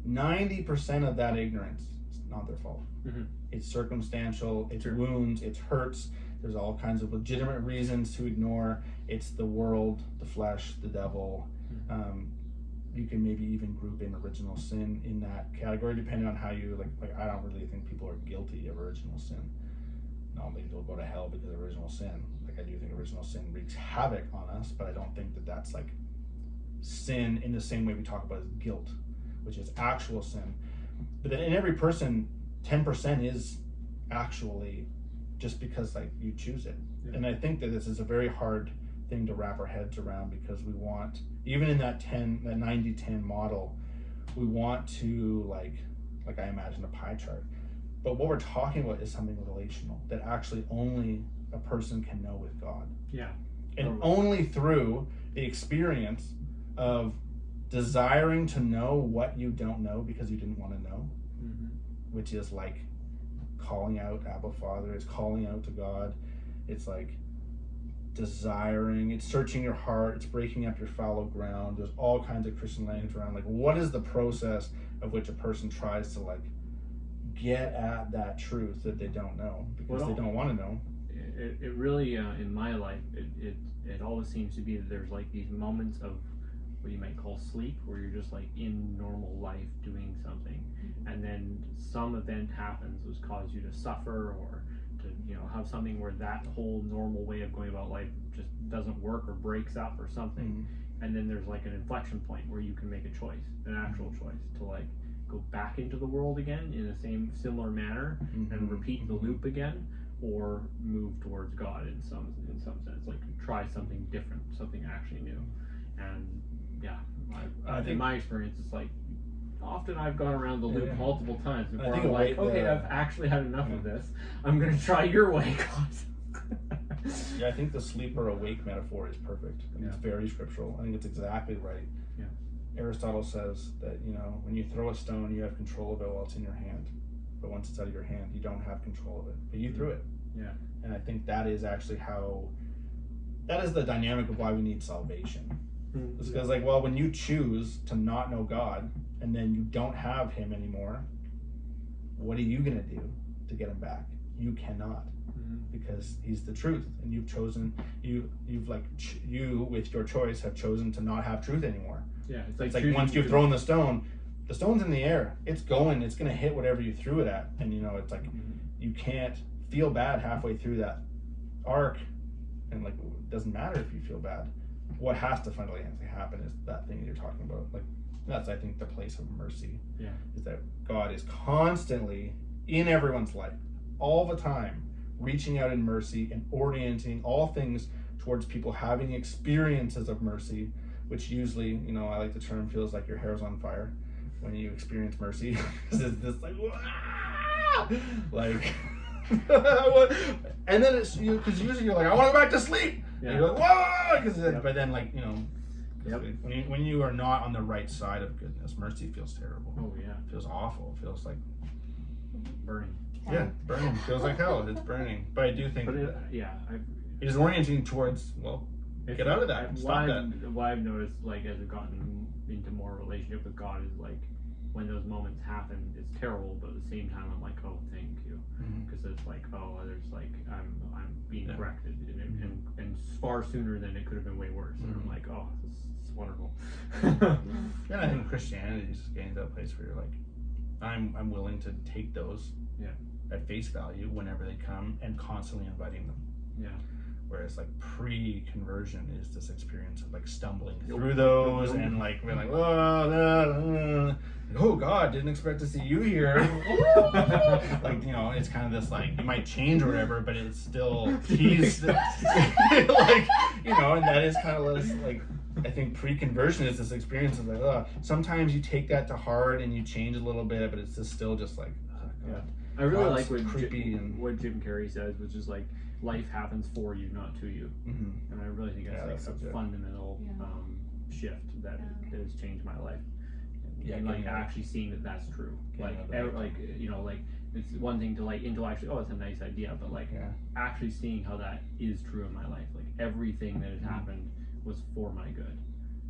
90% of that ignorance is not their fault.
Mm-hmm.
It's circumstantial, it's wounds, it's hurts. There's all kinds of legitimate reasons to ignore. It's the world, the flesh, the devil. You can maybe even group in original sin in that category, depending on how you like. I don't really think people are guilty of original sin. No, maybe they'll go to hell because of original sin. Like I do think original sin wreaks havoc on us, but I don't think that that's like sin in the same way we talk about as guilt, which is actual sin. But then in every person, 10% is actually just because like you choose it. Yeah. And I think that this is a very hard thing to wrap our heads around, because we want, even in that 90-10 model, we want to like I imagine a pie chart. But what we're talking about is something relational that actually only a person can know with God.
Yeah.
And only through the experience of desiring to know what you don't know because you didn't want to know, which is like calling out Abba Father, it's calling out to God, it's like desiring, it's searching your heart, it's breaking up your fallow ground. There's all kinds of Christian language around like what is the process of which a person tries to like get at that truth that they don't know because they don't want to know.
It really in my life it always seems to be that there's like these moments of what you might call sleep, where you're just like in normal life doing something, and then some event happens which causes you to suffer or to, you know, have something where that whole normal way of going about life just doesn't work or breaks up or something. And then there's like an inflection point where you can make a choice, an actual choice to like go back into the world again in the similar manner and repeat the loop again, or move towards God in some sense, like try something different, something actually new. And I think in my experience, it's like often I've gone around the loop multiple times before I'm like, okay, I've actually had enough of this. I'm gonna try your way, God.
I think the sleep or awake metaphor is perfect. I think it's very scriptural. I think it's exactly right. Yeah. Aristotle says that, you know, when you throw a stone, you have control of it while it's in your hand. But once it's out of your hand, you don't have control of it. But you threw it. Yeah. And I think that is actually that is the dynamic of why we need salvation. It's because, like, well, when you choose to not know God and then you don't have Him anymore, what are you going to do to get Him back? you cannot, because he's the truth, and you've chosen, you with your choice have chosen to not have truth anymore.
Yeah,
it's like once you've thrown the stone's in the air, it's going to hit whatever you threw it at, and you know, it's like you can't feel bad halfway through that arc, and like it doesn't matter if you feel bad. What has to fundamentally happen is that thing that you're talking about. Like that's, I think, the place of mercy.
Yeah,
is that God is constantly in everyone's life, all the time, reaching out in mercy and orienting all things towards people having experiences of mercy, which usually, you know, I like the term, feels like your hair's on fire when you experience mercy. It's this like, like, and then it's you, because usually you're like, I want to go back to sleep. Yeah. You're like, whoa, because but then, like, you know, when you are not on the right side of goodness, mercy feels terrible.
Oh yeah,
it feels awful. It feels like
burning.
Yeah, burning. It feels like hell. It's burning. But I do think it is orienting towards, well, get out of that. Stop that.
What I've noticed, like, as I've gotten into more relationship with God, is like when those moments happen, it's terrible, but at the same time, I'm like, oh, thank you, because it's like, oh, there's like I'm being corrected, and far sooner than it could have been way worse. And I'm like, oh, this is wonderful.
And I think Christianity is getting to a place where you're like, I'm willing to take those at face value whenever they come, and constantly inviting them.
Yeah.
Whereas like pre-conversion is this experience of like stumbling through those and like being like, oh God, didn't expect to see you here. Like, you know, it's kind of this like, you might change or whatever, but it's still he's like, you know, and that is kind of less like, I think pre-conversion is this experience of like, sometimes you take that to heart and you change a little bit, but it's just still just like, oh God.
I really like
what
Jim Carrey says, which is like, life happens for you, not to you. And I really think that's like a fundamental shift that has changed my life. And like actually seeing that that's true. Like you know, like it's one thing to like intellectually, oh, it's a nice idea, but like actually seeing how that is true in my life. Like everything that has happened was for my good,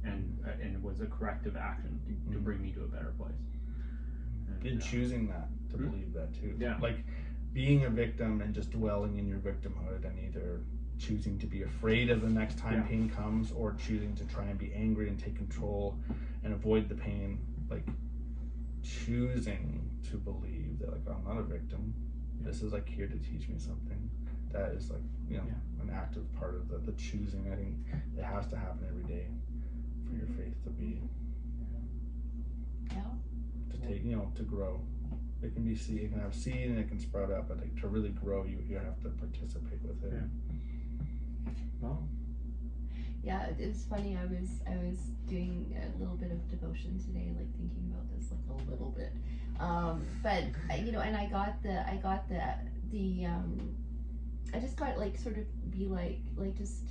and it was a corrective action to bring me to a better place.
And choosing that to believe that too.
Yeah.
Like being a victim and just dwelling in your victimhood, and either choosing to be afraid of the next time pain comes, or choosing to try and be angry and take control and avoid the pain. Like choosing to believe that like, I'm not a victim. This is like here to teach me something. That is like, you know, an active part of the choosing. I think it has to happen every day for your faith to be to take, you know, to grow. It can be seed, it can have seed and it can sprout up, but like, to really grow, you have to participate with it.
Well,
yeah, it was funny. I was doing a little bit of devotion today, like thinking about this like a little bit. But you know, and I just got like sort of be like just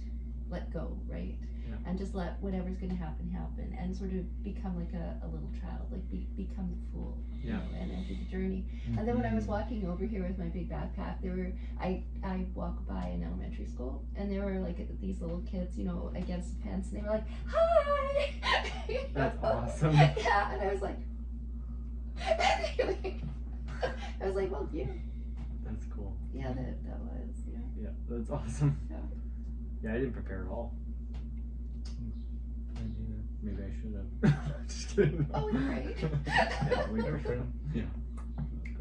let go, right? And just let whatever's going to happen, and sort of become like a little child, like become the fool, you know, and enter the journey. And then when I was walking over here with my big backpack, I walked by an elementary school, and there were like these little kids, you know, against the fence, and they were like, hi!
That's awesome.
Yeah, and I was like, well, yeah.
That's cool.
Yeah, that was,
Yeah, that's awesome. Yeah, I didn't prepare at all. Maybe I should have. Just kidding.
Oh, you're right.
We prepared.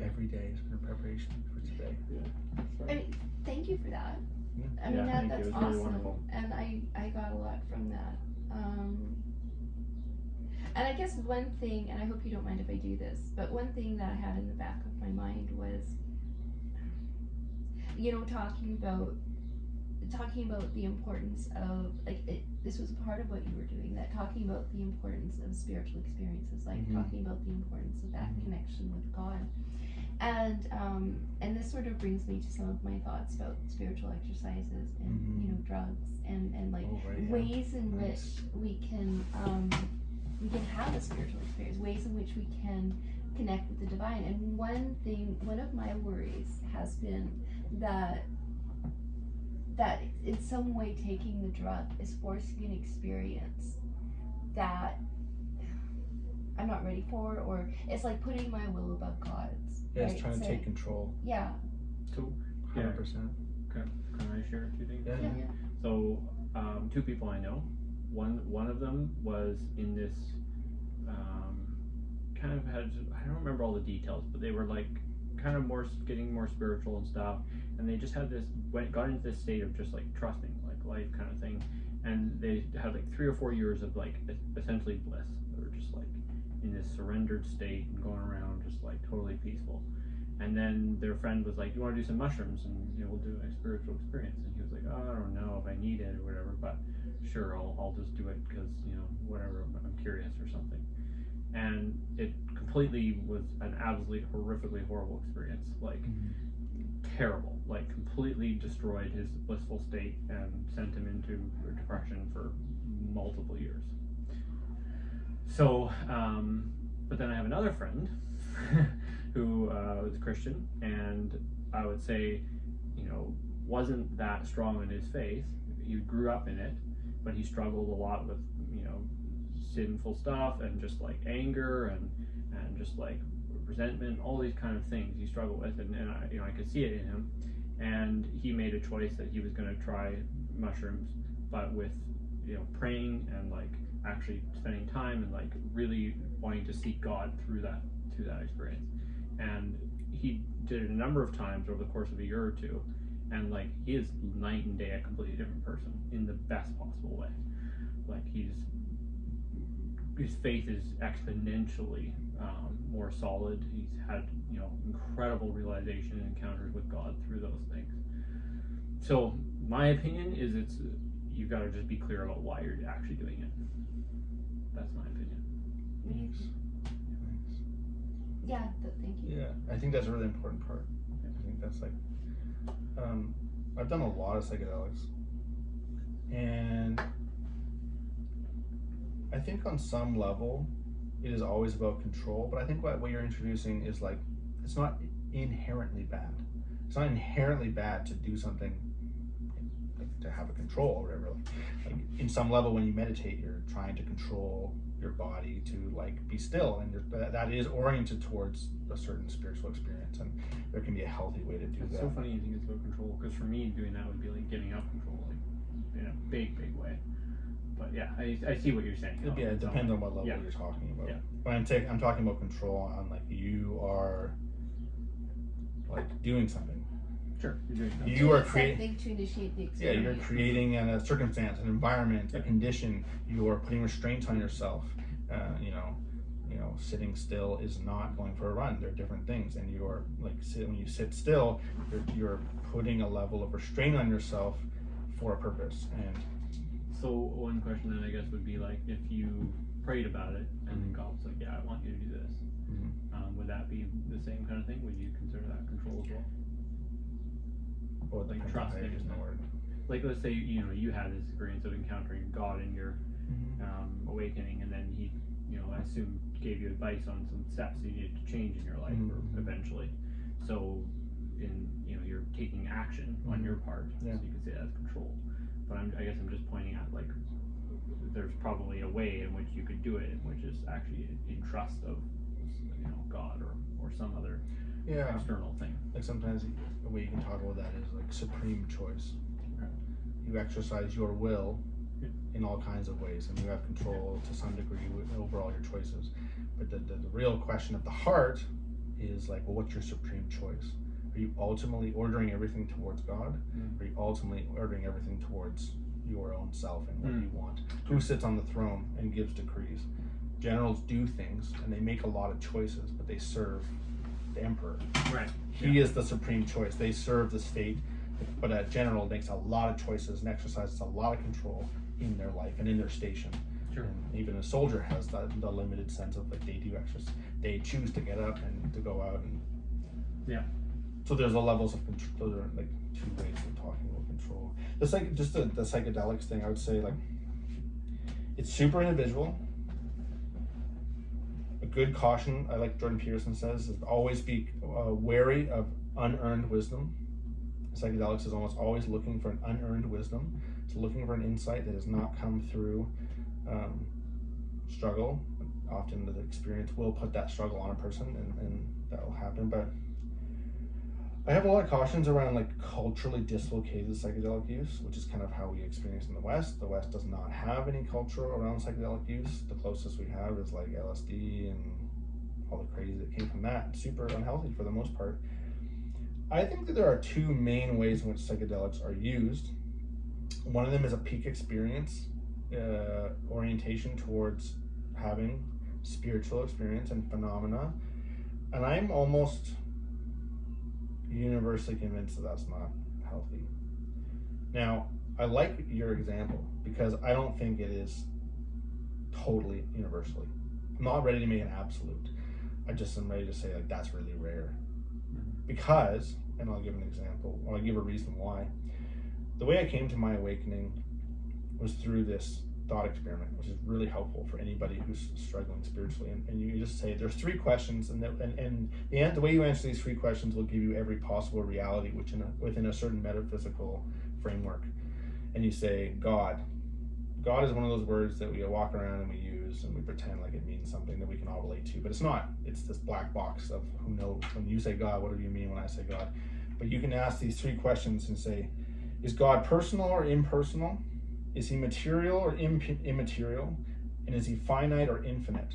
Every day is for preparation for today.
I mean, thank you for that. I mean, that's awesome. Really wonderful. And I got a lot from that. And I guess one thing, and I hope you don't mind if I do this, but one thing that I had in the back of my mind was, you know, talking about the importance of, like, this was part of what you were doing, that talking about the importance of spiritual experiences, like talking about the importance of that connection with God. And this sort of brings me to some of my thoughts about spiritual exercises and you know, drugs and like ways in which we can have a spiritual experience, ways in which we can connect with the divine. And one of my worries has been that in some way taking the drug is forcing an experience that I'm not ready for, or it's like putting my will above God's.
Yeah, it's trying to take control.
Yeah.
So, yeah,
100%.
can I share two things?
Yeah.
Yeah.
So, two people I know. One of them was in this kind of had, I don't remember all the details, but they were like kind of getting more spiritual and stuff, and they just had got into this state of just like trusting, like life kind of thing, and they had like 3 or 4 years of like essentially bliss. They were just like in this surrendered state and going around just like totally peaceful. And then their friend was like, "You want to do some mushrooms, and we'll do a spiritual experience." And he was like, "Oh, I don't know if I need it or whatever, but sure, I'll just do it because whatever, I'm curious or something." And it completely was an absolutely horrifically horrible experience, like terrible, like completely destroyed his blissful state and sent him into depression for multiple years. So, but then I have another friend who was a Christian, and I would say, wasn't that strong in his faith. He grew up in it, but he struggled a lot with, sinful stuff and just like anger and just like resentment, all these kind of things he struggled with, and I could see it in him. And he made a choice that he was going to try mushrooms, but with praying and like actually spending time and like really wanting to seek God through that experience. And he did it a number of times over the course of a year or two, and like he is night and day a completely different person in the best possible way. Like his faith is exponentially more solid. He's had incredible realization and encounters with God through those things. So my opinion is you've got to just be clear about why you're actually doing it. That's my opinion.
Thanks.
Yeah, thank you.
Yeah, I think that's a really important part. I think that's like, I've done a lot of psychedelics, and I think on some level it is always about control, but I think what you're introducing is like, it's not inherently bad. It's not inherently bad to do something, like to have a control or whatever. Like in some level, when you meditate, you're trying to control your body to like be still, and that is oriented towards a certain spiritual experience, and there can be a healthy way to do that.
It's so funny you think it's about control, because for me, doing that would be like giving up control, like in a big way. But yeah, I see what you're saying.
Yeah, it depends on what level you're talking about.
Yeah.
When I'm talking about control on like you are like doing something.
Sure, you're doing something.
You are
something to initiate the experience.
Yeah, you're creating a circumstance, an environment, a condition. You are putting restraints on yourself. Sitting still is not going for a run. There are different things, and you're like when you sit still, you're putting a level of restraint on yourself for a purpose. And
so one question then I guess would be like, if you prayed about it and then God was like, "Yeah, I want you to do this," would that be the same kind of thing? Would you consider that control as well?
Or
like trusting is the word. Like let's say you had this experience of encountering God in your awakening, and then he I assume gave you advice on some steps you needed to change in your life or eventually. So you're taking action on your part, so you can say that's control. But I guess I'm just pointing out like there's probably a way in which you could do it, which is actually in trust of God or some other external thing.
Like sometimes the way you can talk about that is like supreme choice. Okay. You exercise your will in all kinds of ways, and you have control to some degree over all your choices. But the real question of the heart is like, well, what's your supreme choice? Are you ultimately ordering everything towards God? Or are you ultimately ordering everything towards your own self and what you want? Who sits on the throne and gives decrees? Generals do things, and they make a lot of choices, but they serve the emperor.
Right.
He is the supreme choice. They serve the state, but a general makes a lot of choices and exercises a lot of control in their life and in their station.
Sure.
And even a soldier has the limited sense of like they do exercise. They choose to get up and to go out and So there's a levels of control. There are like two ways of talking about control. The psychedelics thing, I would say like it's super individual. A good caution, I like Jordan Peterson says, is always be wary of unearned wisdom. Psychedelics is almost always looking for an unearned wisdom. It's looking for an insight that has not come through struggle. Often the experience will put that struggle on a person, and that will happen. But I have a lot of cautions around like culturally dislocated psychedelic use, which is kind of how we experience in the West. The West does not have any culture around psychedelic use. The closest we have is like LSD and all the crazy that came from that. Super unhealthy for the most part. I think that there are two main ways in which psychedelics are used. One of them is a peak experience, orientation towards having spiritual experience and phenomena. And I'm almost universally convinced that that's not healthy. Now, I like your example because I don't think it is totally universally. I'm not ready to make an absolute. I just am ready to say like that's really rare. Because, and I'll give an example, or I'll give a reason why. The way I came to my awakening was through this thought experiment, which is really helpful for anybody who's struggling spiritually. And you just say there's three questions, and the way you answer these three questions will give you every possible reality within a certain metaphysical framework. And you say God. God is one of those words that we walk around and we use and we pretend like it means something that we can all relate to, but it's not. It's this black box of who knows. When you say God, what do you mean when I say God? But you can ask these three questions and say, is God personal or impersonal? Is he material or immaterial? And is he finite or infinite?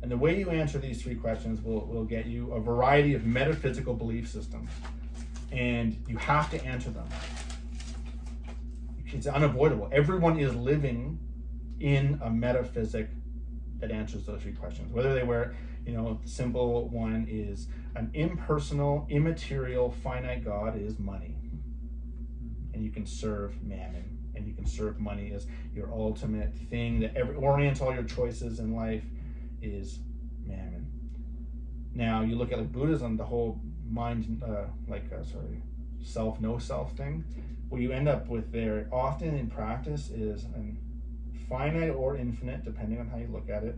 And the way you answer these three questions will get you a variety of metaphysical belief systems. And you have to answer them. It's unavoidable. Everyone is living in a metaphysic that answers those three questions. Whether they were, the simple one is an impersonal, immaterial, finite God is money. And you can serve mammon. And you can serve money as your ultimate thing that orients all your choices in life is mammon. Now you look at like Buddhism, the whole mind, self, no self thing. What you end up with there often in practice is an finite or infinite, depending on how you look at it,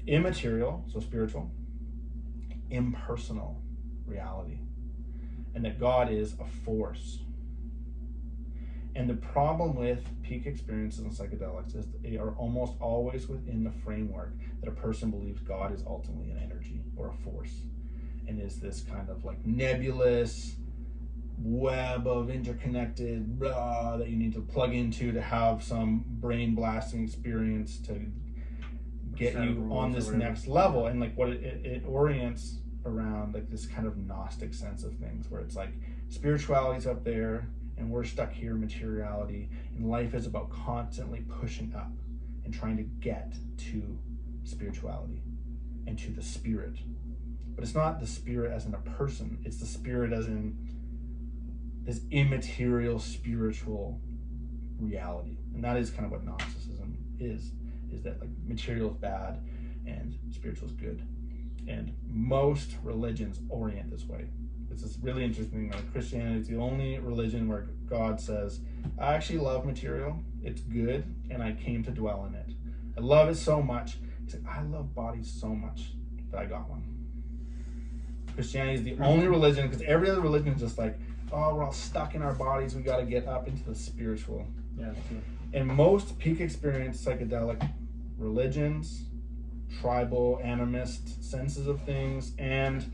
immaterial, so spiritual, impersonal reality, and that God is a force. And the problem with peak experiences and psychedelics is that they are almost always within the framework that a person believes God is ultimately an energy or a force, and is this kind of like nebulous web of interconnected blah that you need to plug into to have some brain blasting experience to get you on this next level. And like what it orients around like this kind of Gnostic sense of things, where it's like spirituality's up there and we're stuck here in materiality, and life is about constantly pushing up and trying to get to spirituality and to the spirit. But it's not the spirit as in a person, it's the spirit as in this immaterial spiritual reality. And that is kind of what Gnosticism is that like material is bad and spiritual is good. And most religions orient this way. It's this really interesting thing. Like Christianity is the only religion where God says, I actually love material, it's good, and I came to dwell in it. I love it so much. He said, I love bodies so much that I got one. Christianity is the only religion, because every other religion is just like, oh, we're all stuck in our bodies, we got to get up into the spiritual.
Yeah.
And most peak experience psychedelic religions, tribal animist senses of things, and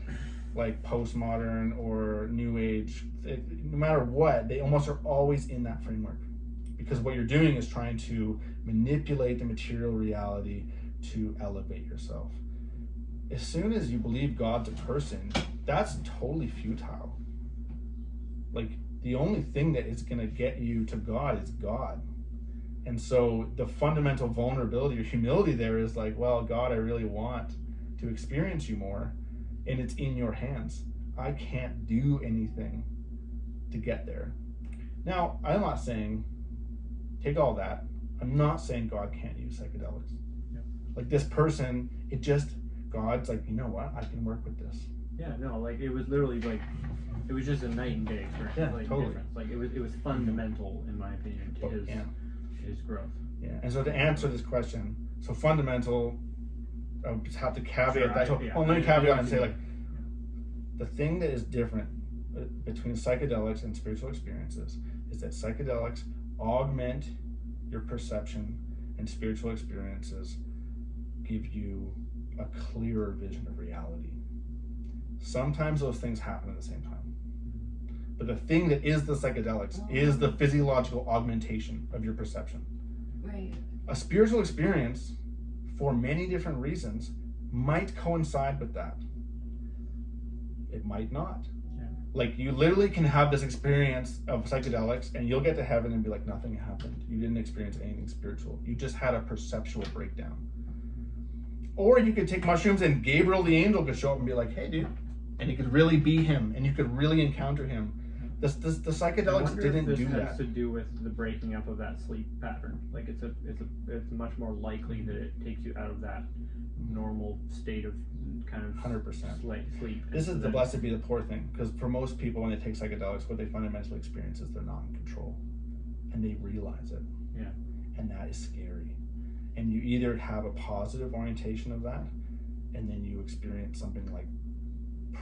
like postmodern or new age, no matter what, they almost are always in that framework, because what you're doing is trying to manipulate the material reality to elevate yourself. As soon as you believe God's a person, that's totally futile. Like the only thing that is going to get you to God is God. And so the fundamental vulnerability or humility there is like, well, God, I really want to experience you more, and it's in your hands. I can't do anything to get there. Now, I'm not saying, take all that, I'm not saying God can't use psychedelics.
Yep.
Like this person, God's like, you know what, I can work with this.
Yeah, no, like it was literally like, it was just a night and day experience.
Yeah,
like,
totally.
Difference. Like it was fundamental, in my opinion, to his growth.
Yeah, and so to answer this question, so fundamental, I would just have to caveat that. So let me caveat and say like, the thing that is different between psychedelics and spiritual experiences is that psychedelics augment your perception, and spiritual experiences give you a clearer vision of reality. Sometimes those things happen at the same time. But the thing that is the psychedelics is the physiological augmentation of your perception.
Right.
A spiritual experience, for many different reasons, might coincide with that. It might not.
Yeah.
Like, you literally can have this experience of psychedelics and you'll get to heaven and be like, nothing happened. You didn't experience anything spiritual. You just had a perceptual breakdown. Or you could take mushrooms and Gabriel the angel could show up and be like, hey, dude. And he could really be him and you could really encounter him. The psychedelics didn't do that.
This has to do with the breaking up of that sleep pattern. Like, it's much more likely that it takes you out of that normal state of kind of
100%
sleep.
This is the blessed be the poor thing, because for most people when they take psychedelics, what they fundamentally experience is they're not in control, and they realize it.
Yeah.
And that is scary. And you either have a positive orientation of that, and then you experience something like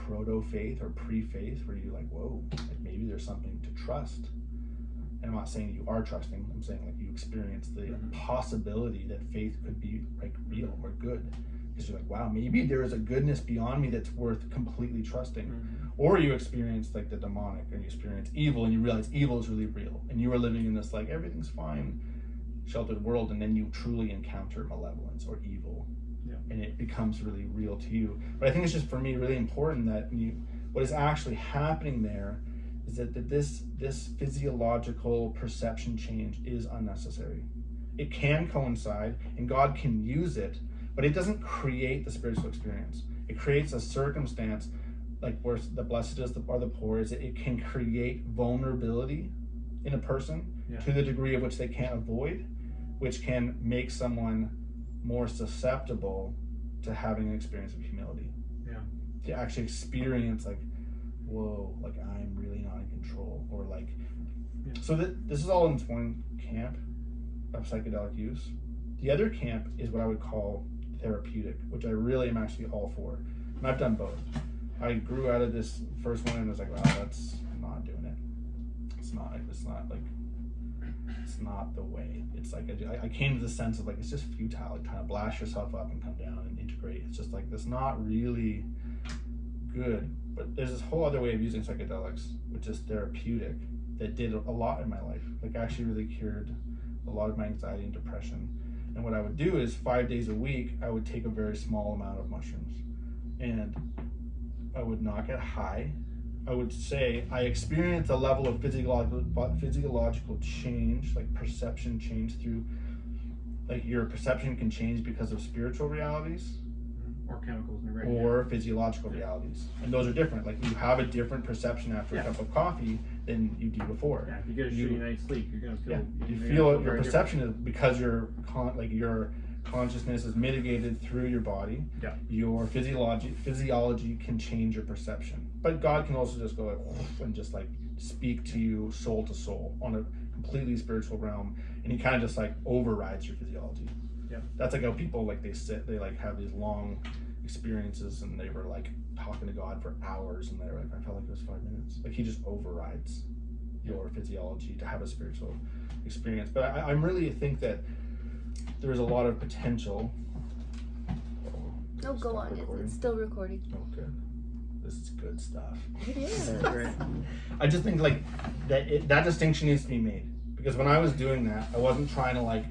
proto-faith or pre-faith, where you're like, whoa, like maybe there's something to trust. And I'm not saying you are trusting, I'm saying like you experience the possibility that faith could be like real or good. Because you're like, wow, maybe there is a goodness beyond me that's worth completely trusting. Or you experience like the demonic, or you experience evil and you realize evil is really real. And you are living in this like everything's fine, sheltered world, and then you truly encounter malevolence or evil.
Yeah.
And it becomes really real to you. But I think it's just, for me, really important that what is actually happening there is that this physiological perception change is unnecessary. It can coincide and God can use it, but it doesn't create the spiritual experience. It creates a circumstance like where the blessed are the poor, is that it can create vulnerability in a person to the degree of which they can't avoid, which can make someone more susceptible to having an experience of humility.
Yeah.
To actually experience like, whoa, like I'm really not in control, or like, so this is all in one camp of psychedelic use. The other camp is what I would call therapeutic, which I really am actually all for. And I've done both. I grew out of this first one and was like, wow, I'm not doing it. It's not the way. It's like, I came to the sense of like, it's just futile, like trying to blast yourself up and come down and integrate. It's just like, that's not really good. But there's this whole other way of using psychedelics, which is therapeutic, that did a lot in my life. Like actually really cured a lot of my anxiety and depression. And what I would do is 5 days a week, I would take a very small amount of mushrooms. And I would not get high. I would say I experienced a level of physiological change, like perception change through, like your perception can change because of spiritual realities
or chemicals in your brain,
or physiological realities. And those are different. Like you have a different perception after a cup of coffee than you do before.
Yeah, if you get a shitty night's sleep, you're gonna feel.
You feel your perception is because your consciousness is mitigated through your body.
Yeah.
Your physiology can change your perception. But God can also just go like and just like speak to you soul to soul on a completely spiritual realm, and he kind of just like overrides your physiology.
Yeah.
That's like how people like they like have these long experiences and they were like talking to God for hours and they're like, I felt like it was 5 minutes. Like he just overrides your physiology to have a spiritual experience. But I really think that there's a lot of potential.
Oh, go on. It's still recording.
Oh, good. This is good stuff.
It is.
Great.
I just think like that distinction needs to be made, because when I was doing that, I wasn't trying to like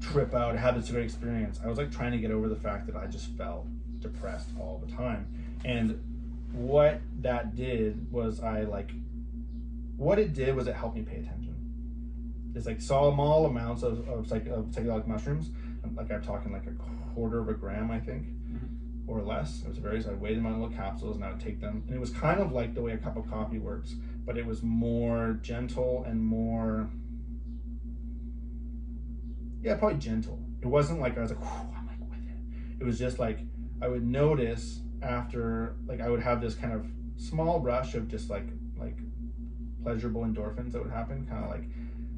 trip out, have this great experience. I was like trying to get over the fact that I just felt depressed all the time. And what that did was it helped me pay attention. It's like small amounts of psychedelic mushrooms. Like I'm talking like a quarter of a gram, I think, or less. It was I weighed them on little capsules and I would take them. And it was kind of like the way a cup of coffee works, but it was more gentle and more, probably gentle. It wasn't like I was like, I'm like with it. It was just like I would notice after, like I would have this kind of small rush of just like pleasurable endorphins that would happen, kind of like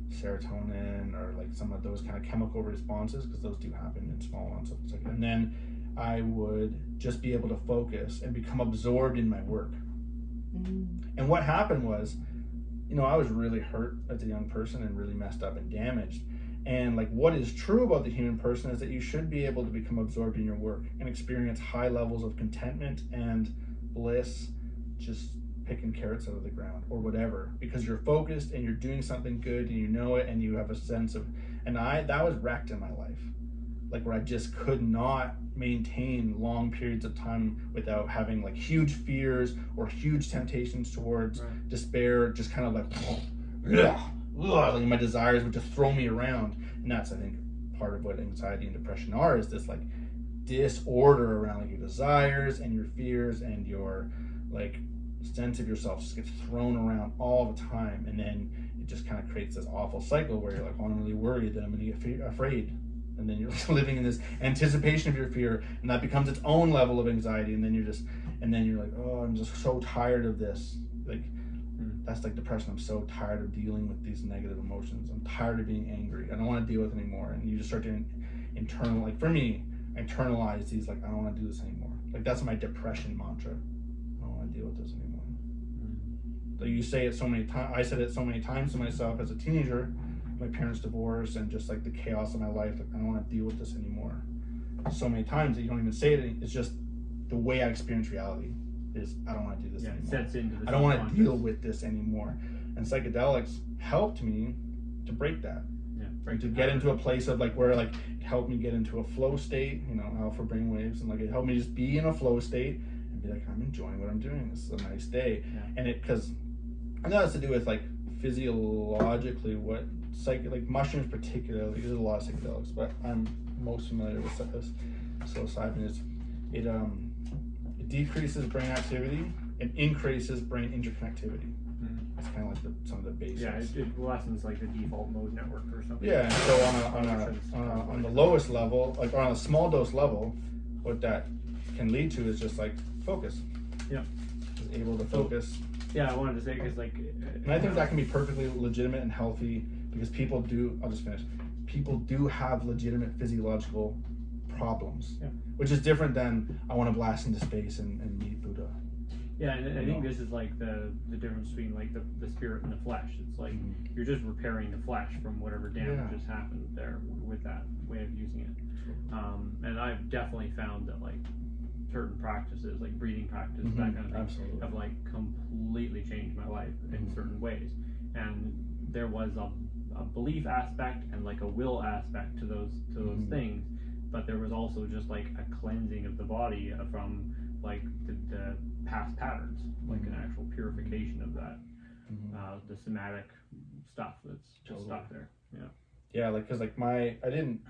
serotonin or like some of those kind of chemical responses, because those do happen in small amounts of psychedelics. And then I would just be able to focus and become absorbed in my work. And what happened was, I was really hurt as a young person and really messed up and damaged. And like what is true about the human person is that you should be able to become absorbed in your work and experience high levels of contentment and bliss, just picking carrots out of the ground or whatever, because you're focused and you're doing something good and you know it and you have a sense of, and that was wrecked in my life, like where I just could not maintain long periods of time without having like huge fears or huge temptations towards despair, just kind of like like my desires would just throw me around. And that's, I think, part of what anxiety and depression are, is this like disorder around like your desires and your fears, and your like sense of yourself just gets thrown around all the time. And then it just kind of creates this awful cycle where you're like, oh, I'm really worried that I'm gonna get afraid, and then you're living in this anticipation of your fear, and that becomes its own level of anxiety. And then you're like, oh, I'm just so tired of this. Like that's like depression. I'm so tired of dealing with these negative emotions. I'm tired of being angry. I don't want to deal with it anymore. And you just start to like for me, internalize these, like, I don't want to do this anymore. Like that's my depression mantra. I don't want to deal with this anymore. So you say it so many times. I said it so many times to myself as a teenager. My parents' divorce and just like the chaos of my life. Like I don't want to deal with this anymore. So many times that you don't even say it. It's just the way I experience reality. Is I don't want to do this anymore.
Sets into the
I don't want to deal with this anymore. And psychedelics helped me to break that. And to get into a place of like where like it helped me get into a flow state, you know, alpha brainwaves, and like it helped me just be in a flow state and be like, I'm enjoying what I'm doing. This is a nice day. And it that has to do with like physiologically what like mushrooms particularly. There's a lot of psychedelics, but I'm most familiar with psilocybin. It decreases brain activity and increases brain interconnectivity. It's kind of like some of the basics.
Yeah, it lessens like the default mode network or something.
Yeah, and so on the lowest level, like on a small dose level, what that can lead to is just like focus.
Yeah,
is able to focus.
Yeah, I wanted to say because like,
and I think that can be perfectly legitimate and healthy, because people do. I'll just finish. People do have legitimate physiological problems, which is different than I want to blast into space and meet Buddha.
Yeah, and I think this is like the difference between like the spirit and the flesh. It's like you're just repairing the flesh from whatever damage has happened there with that way of using it. And I've definitely found that like certain practices, like breathing practices, that kind of thing, have like completely changed my life in certain ways. And there was a belief aspect and like a will aspect to those things, but there was also just like a cleansing of the body from like the past patterns, like an actual purification of that, the somatic stuff that's just stuck there.
Yeah, like because like I didn't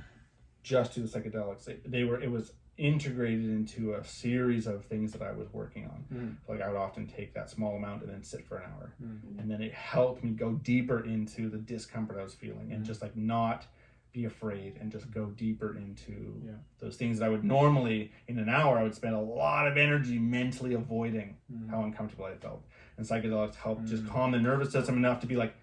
just do the psychedelics. It was integrated into a series of things that I was working on. Like I would often take that small amount and then sit for an hour, and then it helped me go deeper into the discomfort I was feeling, and just like not be afraid, and just go deeper into those things that I would normally, in an hour, I would spend a lot of energy mentally avoiding how uncomfortable I felt. And psychedelics help just calm the nervous system enough to be like,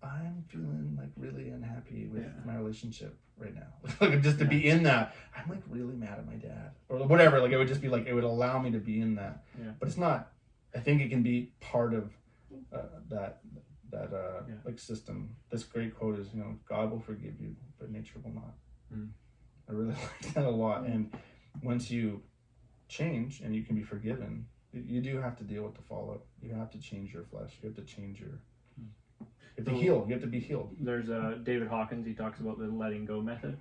I'm feeling like really unhappy with my relationship right now. Like just to be in that, I'm like really mad at my dad or whatever. Like it would just be like, it would allow me to be in that. But it's not, I think it can be part of that like system. This great quote is, God will forgive you, but nature will not. I really like that a lot. And once you change and you can be forgiven, you do have to deal with the fallout. You have to change your flesh. You have to change your, you have to heal. You have to be healed.
There's David Hawkins. He talks about the letting go method,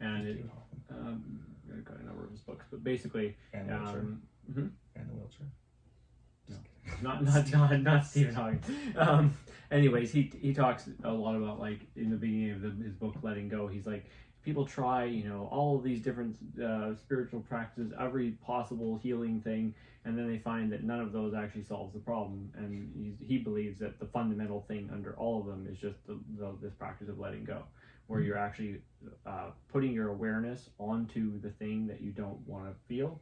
and I've got a number of his books, but basically,
and the wheelchair.
Not Stephen Hawking. Anyways, he talks a lot about like in the beginning of his book Letting Go. He's like, people try all of these different spiritual practices, every possible healing thing, and then they find that none of those actually solves the problem. And he believes that the fundamental thing under all of them is just this practice of letting go, where you're actually putting your awareness onto the thing that you don't want to feel,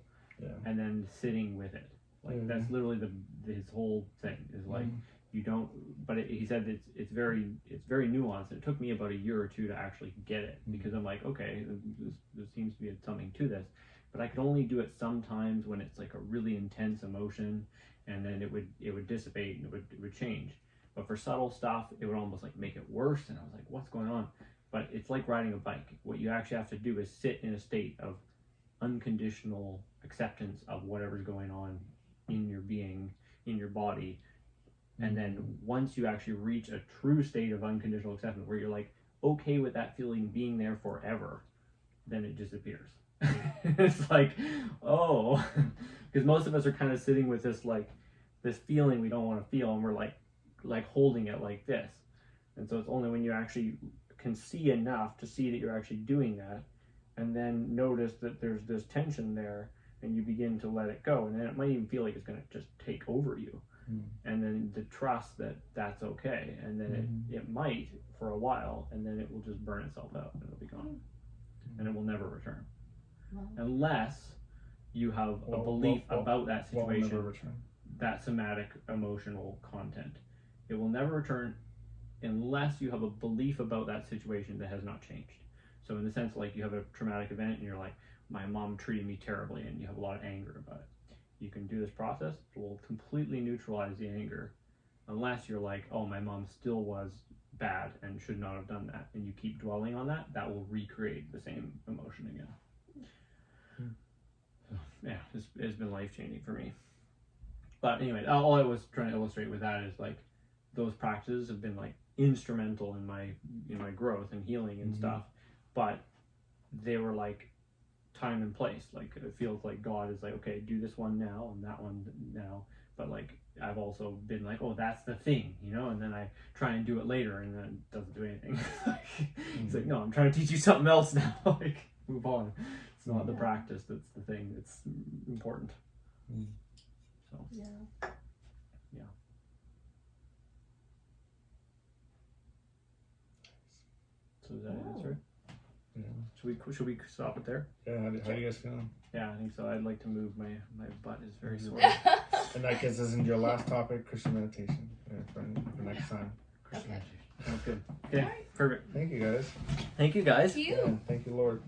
and then sitting with it. Like that's literally his whole thing is like you don't. But he said it's very nuanced. It took me about a year or two to actually get it, because I'm like, okay, there seems to be something to this, but I could only do it sometimes when it's like a really intense emotion, and then it would dissipate and it would change. But for subtle stuff, it would almost like make it worse, and I was like, what's going on? But it's like riding a bike. What you actually have to do is sit in a state of unconditional acceptance of whatever's going on in your being, in your body. And then once you actually reach a true state of unconditional acceptance where you're like okay with that feeling being there forever, then it disappears. It's like, oh, because most of us are kind of sitting with this like this feeling we don't want to feel, and we're like holding it like this. And so it's only when you actually can see enough to see that you're actually doing that, and then notice that there's this tension there, and you begin to let it go, and then it might even feel like it's going to just take over you. And then the trust that that's okay, and then it might for a while, and then it will just burn itself out and it'll be gone, and it will never return, unless you have a belief about that situation, that somatic emotional content. It will never return unless you have a belief about that situation that has not changed. So in the sense, like you have a traumatic event and you're like, my mom treated me terribly, and you have a lot of anger about it. You can do this process. It will completely neutralize the anger, unless you're like, oh, my mom still was bad and should not have done that, and you keep dwelling on that. That will recreate the same emotion again. So, yeah, it's been life-changing for me. But anyway, all I was trying to illustrate with that is like those practices have been like instrumental in my growth and healing and stuff, but they were like time and place. Like it feels like God is like, okay, do this one now and that one now, but like I've also been like, oh, that's the thing, and then I try and do it later, and then it doesn't do anything. He's like, no, I'm trying to teach you something else now. Like, move on. It's not the practice that's the thing that's important. So yeah. So does that answer it? Yeah. Should we stop it there?
Yeah. How do you guys feeling?
Yeah, I think so. I'd like to move. My butt is very sore.
And that gets us into your last topic, Christian meditation, for next time.
Christian meditation. Sounds good. Okay, perfect.
Thank you guys.
Thank you guys.
Thank you.
Yeah, thank you, Lord.